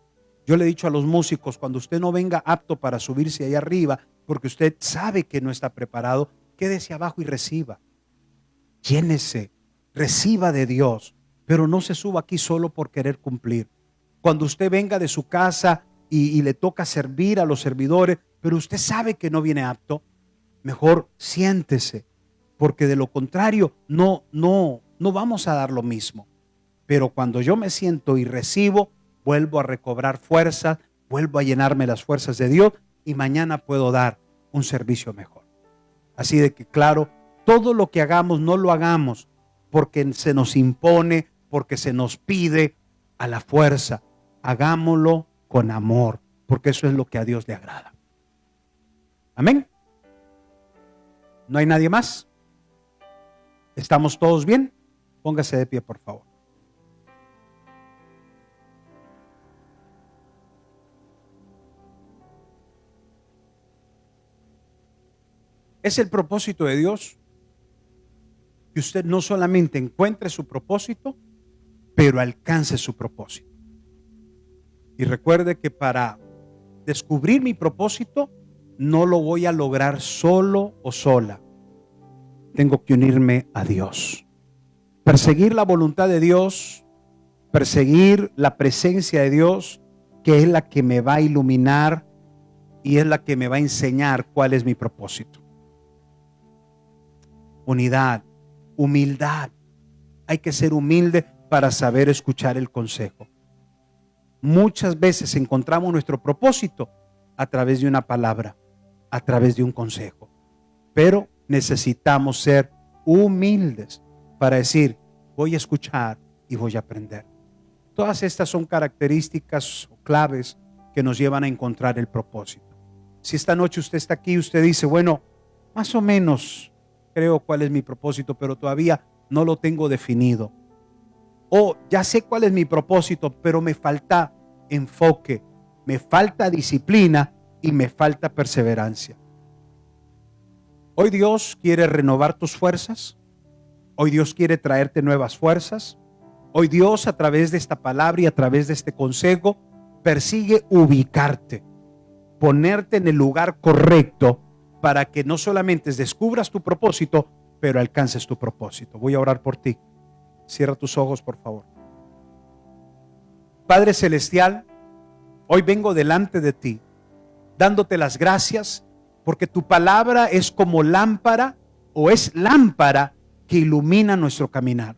Yo le he dicho a los músicos, cuando usted no venga apto para subirse ahí arriba, porque usted sabe que no está preparado, quédese abajo y reciba. Llénese, reciba de Dios, pero no se suba aquí solo por querer cumplir. Cuando usted venga de su casa y le toca servir a los servidores, pero usted sabe que no viene apto, mejor siéntese, porque de lo contrario no vamos a dar lo mismo. Pero cuando yo me siento y recibo, vuelvo a recobrar fuerzas, vuelvo a llenarme las fuerzas de Dios y mañana puedo dar un servicio mejor. Así de que claro, todo lo que hagamos no lo hagamos porque se nos impone, porque se nos pide a la fuerza. Hagámoslo con amor, porque eso es lo que a Dios le agrada. Amén. ¿No hay nadie más? ¿Estamos todos bien? Póngase de pie, por favor. Es el propósito de Dios que usted no solamente encuentre su propósito, pero alcance su propósito. Y recuerde que para descubrir mi propósito no lo voy a lograr solo o sola. Tengo que unirme a Dios. Perseguir la voluntad de Dios, perseguir la presencia de Dios, que es la que me va a iluminar y es la que me va a enseñar cuál es mi propósito. Unidad, humildad. Hay que ser humilde para saber escuchar el consejo. Muchas veces encontramos nuestro propósito a través de una palabra, a través de un consejo. Pero necesitamos ser humildes para decir, voy a escuchar y voy a aprender. Todas estas son características o claves que nos llevan a encontrar el propósito. Si esta noche usted está aquí y usted dice, bueno, más o menos creo cuál es mi propósito, pero todavía no lo tengo definido. O ya sé cuál es mi propósito, pero me falta enfoque, me falta disciplina y me falta perseverancia. Hoy Dios quiere renovar tus fuerzas. Hoy Dios quiere traerte nuevas fuerzas. Hoy Dios, a través de esta palabra y a través de este consejo, persigue ubicarte, ponerte en el lugar correcto para que no solamente descubras tu propósito, pero alcances tu propósito. Voy a orar por ti. Cierra tus ojos, por favor. Padre Celestial, hoy vengo delante de ti, dándote las gracias, porque tu palabra es como lámpara, o es lámpara que ilumina nuestro caminar.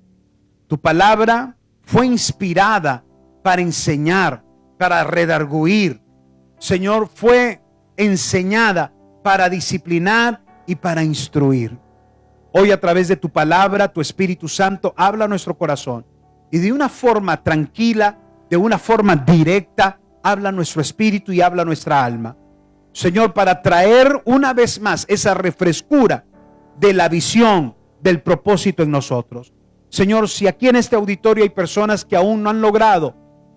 Tu palabra fue inspirada para enseñar, para redarguir. Señor, fue enseñada para disciplinar y para instruir. Hoy, a través de tu palabra, tu Espíritu Santo habla a nuestro corazón y de una forma tranquila, de una forma directa, habla a nuestro espíritu y habla a nuestra alma. Señor, para traer una vez más esa refrescura de la visión del propósito en nosotros. Señor, si aquí en este auditorio hay personas que aún no han logrado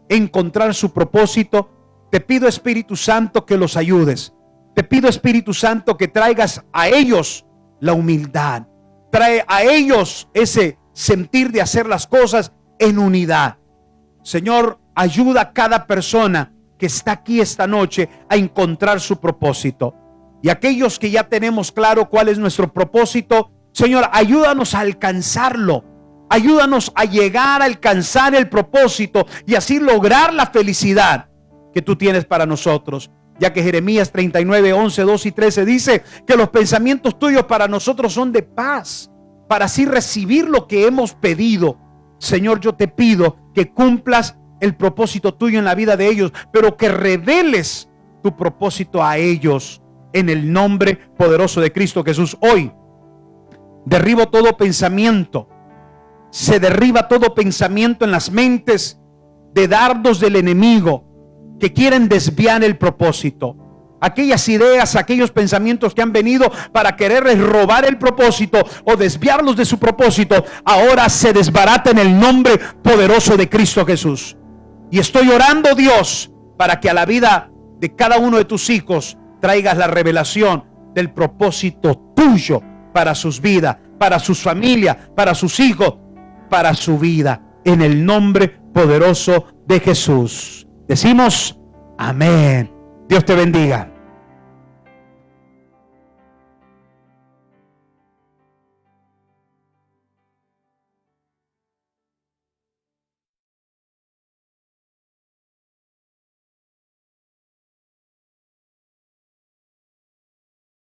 encontrar su propósito, te pido, Espíritu Santo, que los ayudes. Te pido, Espíritu Santo, que traigas a ellos la humildad. Trae a ellos ese sentir de hacer las cosas en unidad. Señor, ayuda a cada persona que está aquí esta noche a encontrar su propósito. Y aquellos que ya tenemos claro cuál es nuestro propósito, Señor, ayúdanos a alcanzarlo. Ayúdanos a llegar a alcanzar el propósito y así lograr la felicidad que tú tienes para nosotros. Ya que Jeremías 39, 11, 2 y 13 dice que los pensamientos tuyos para nosotros son de paz, para así recibir lo que hemos pedido. Señor, yo te pido que cumplas el propósito tuyo en la vida de ellos, pero que reveles tu propósito a ellos en el nombre poderoso de Cristo Jesús. Hoy derribo todo pensamiento, se derriba todo pensamiento en las mentes de dardos del enemigo que quieren desviar el propósito. Aquellas ideas, aquellos pensamientos que han venido para quererles robar el propósito o desviarlos de su propósito, ahora se desbarata en el nombre poderoso de Cristo Jesús. Y estoy orando, Dios, para que a la vida de cada uno de tus hijos traigas la revelación del propósito tuyo para sus vidas, para sus familias, para sus hijos, para su vida, en el nombre poderoso de Jesús. Decimos amén. Dios te bendiga.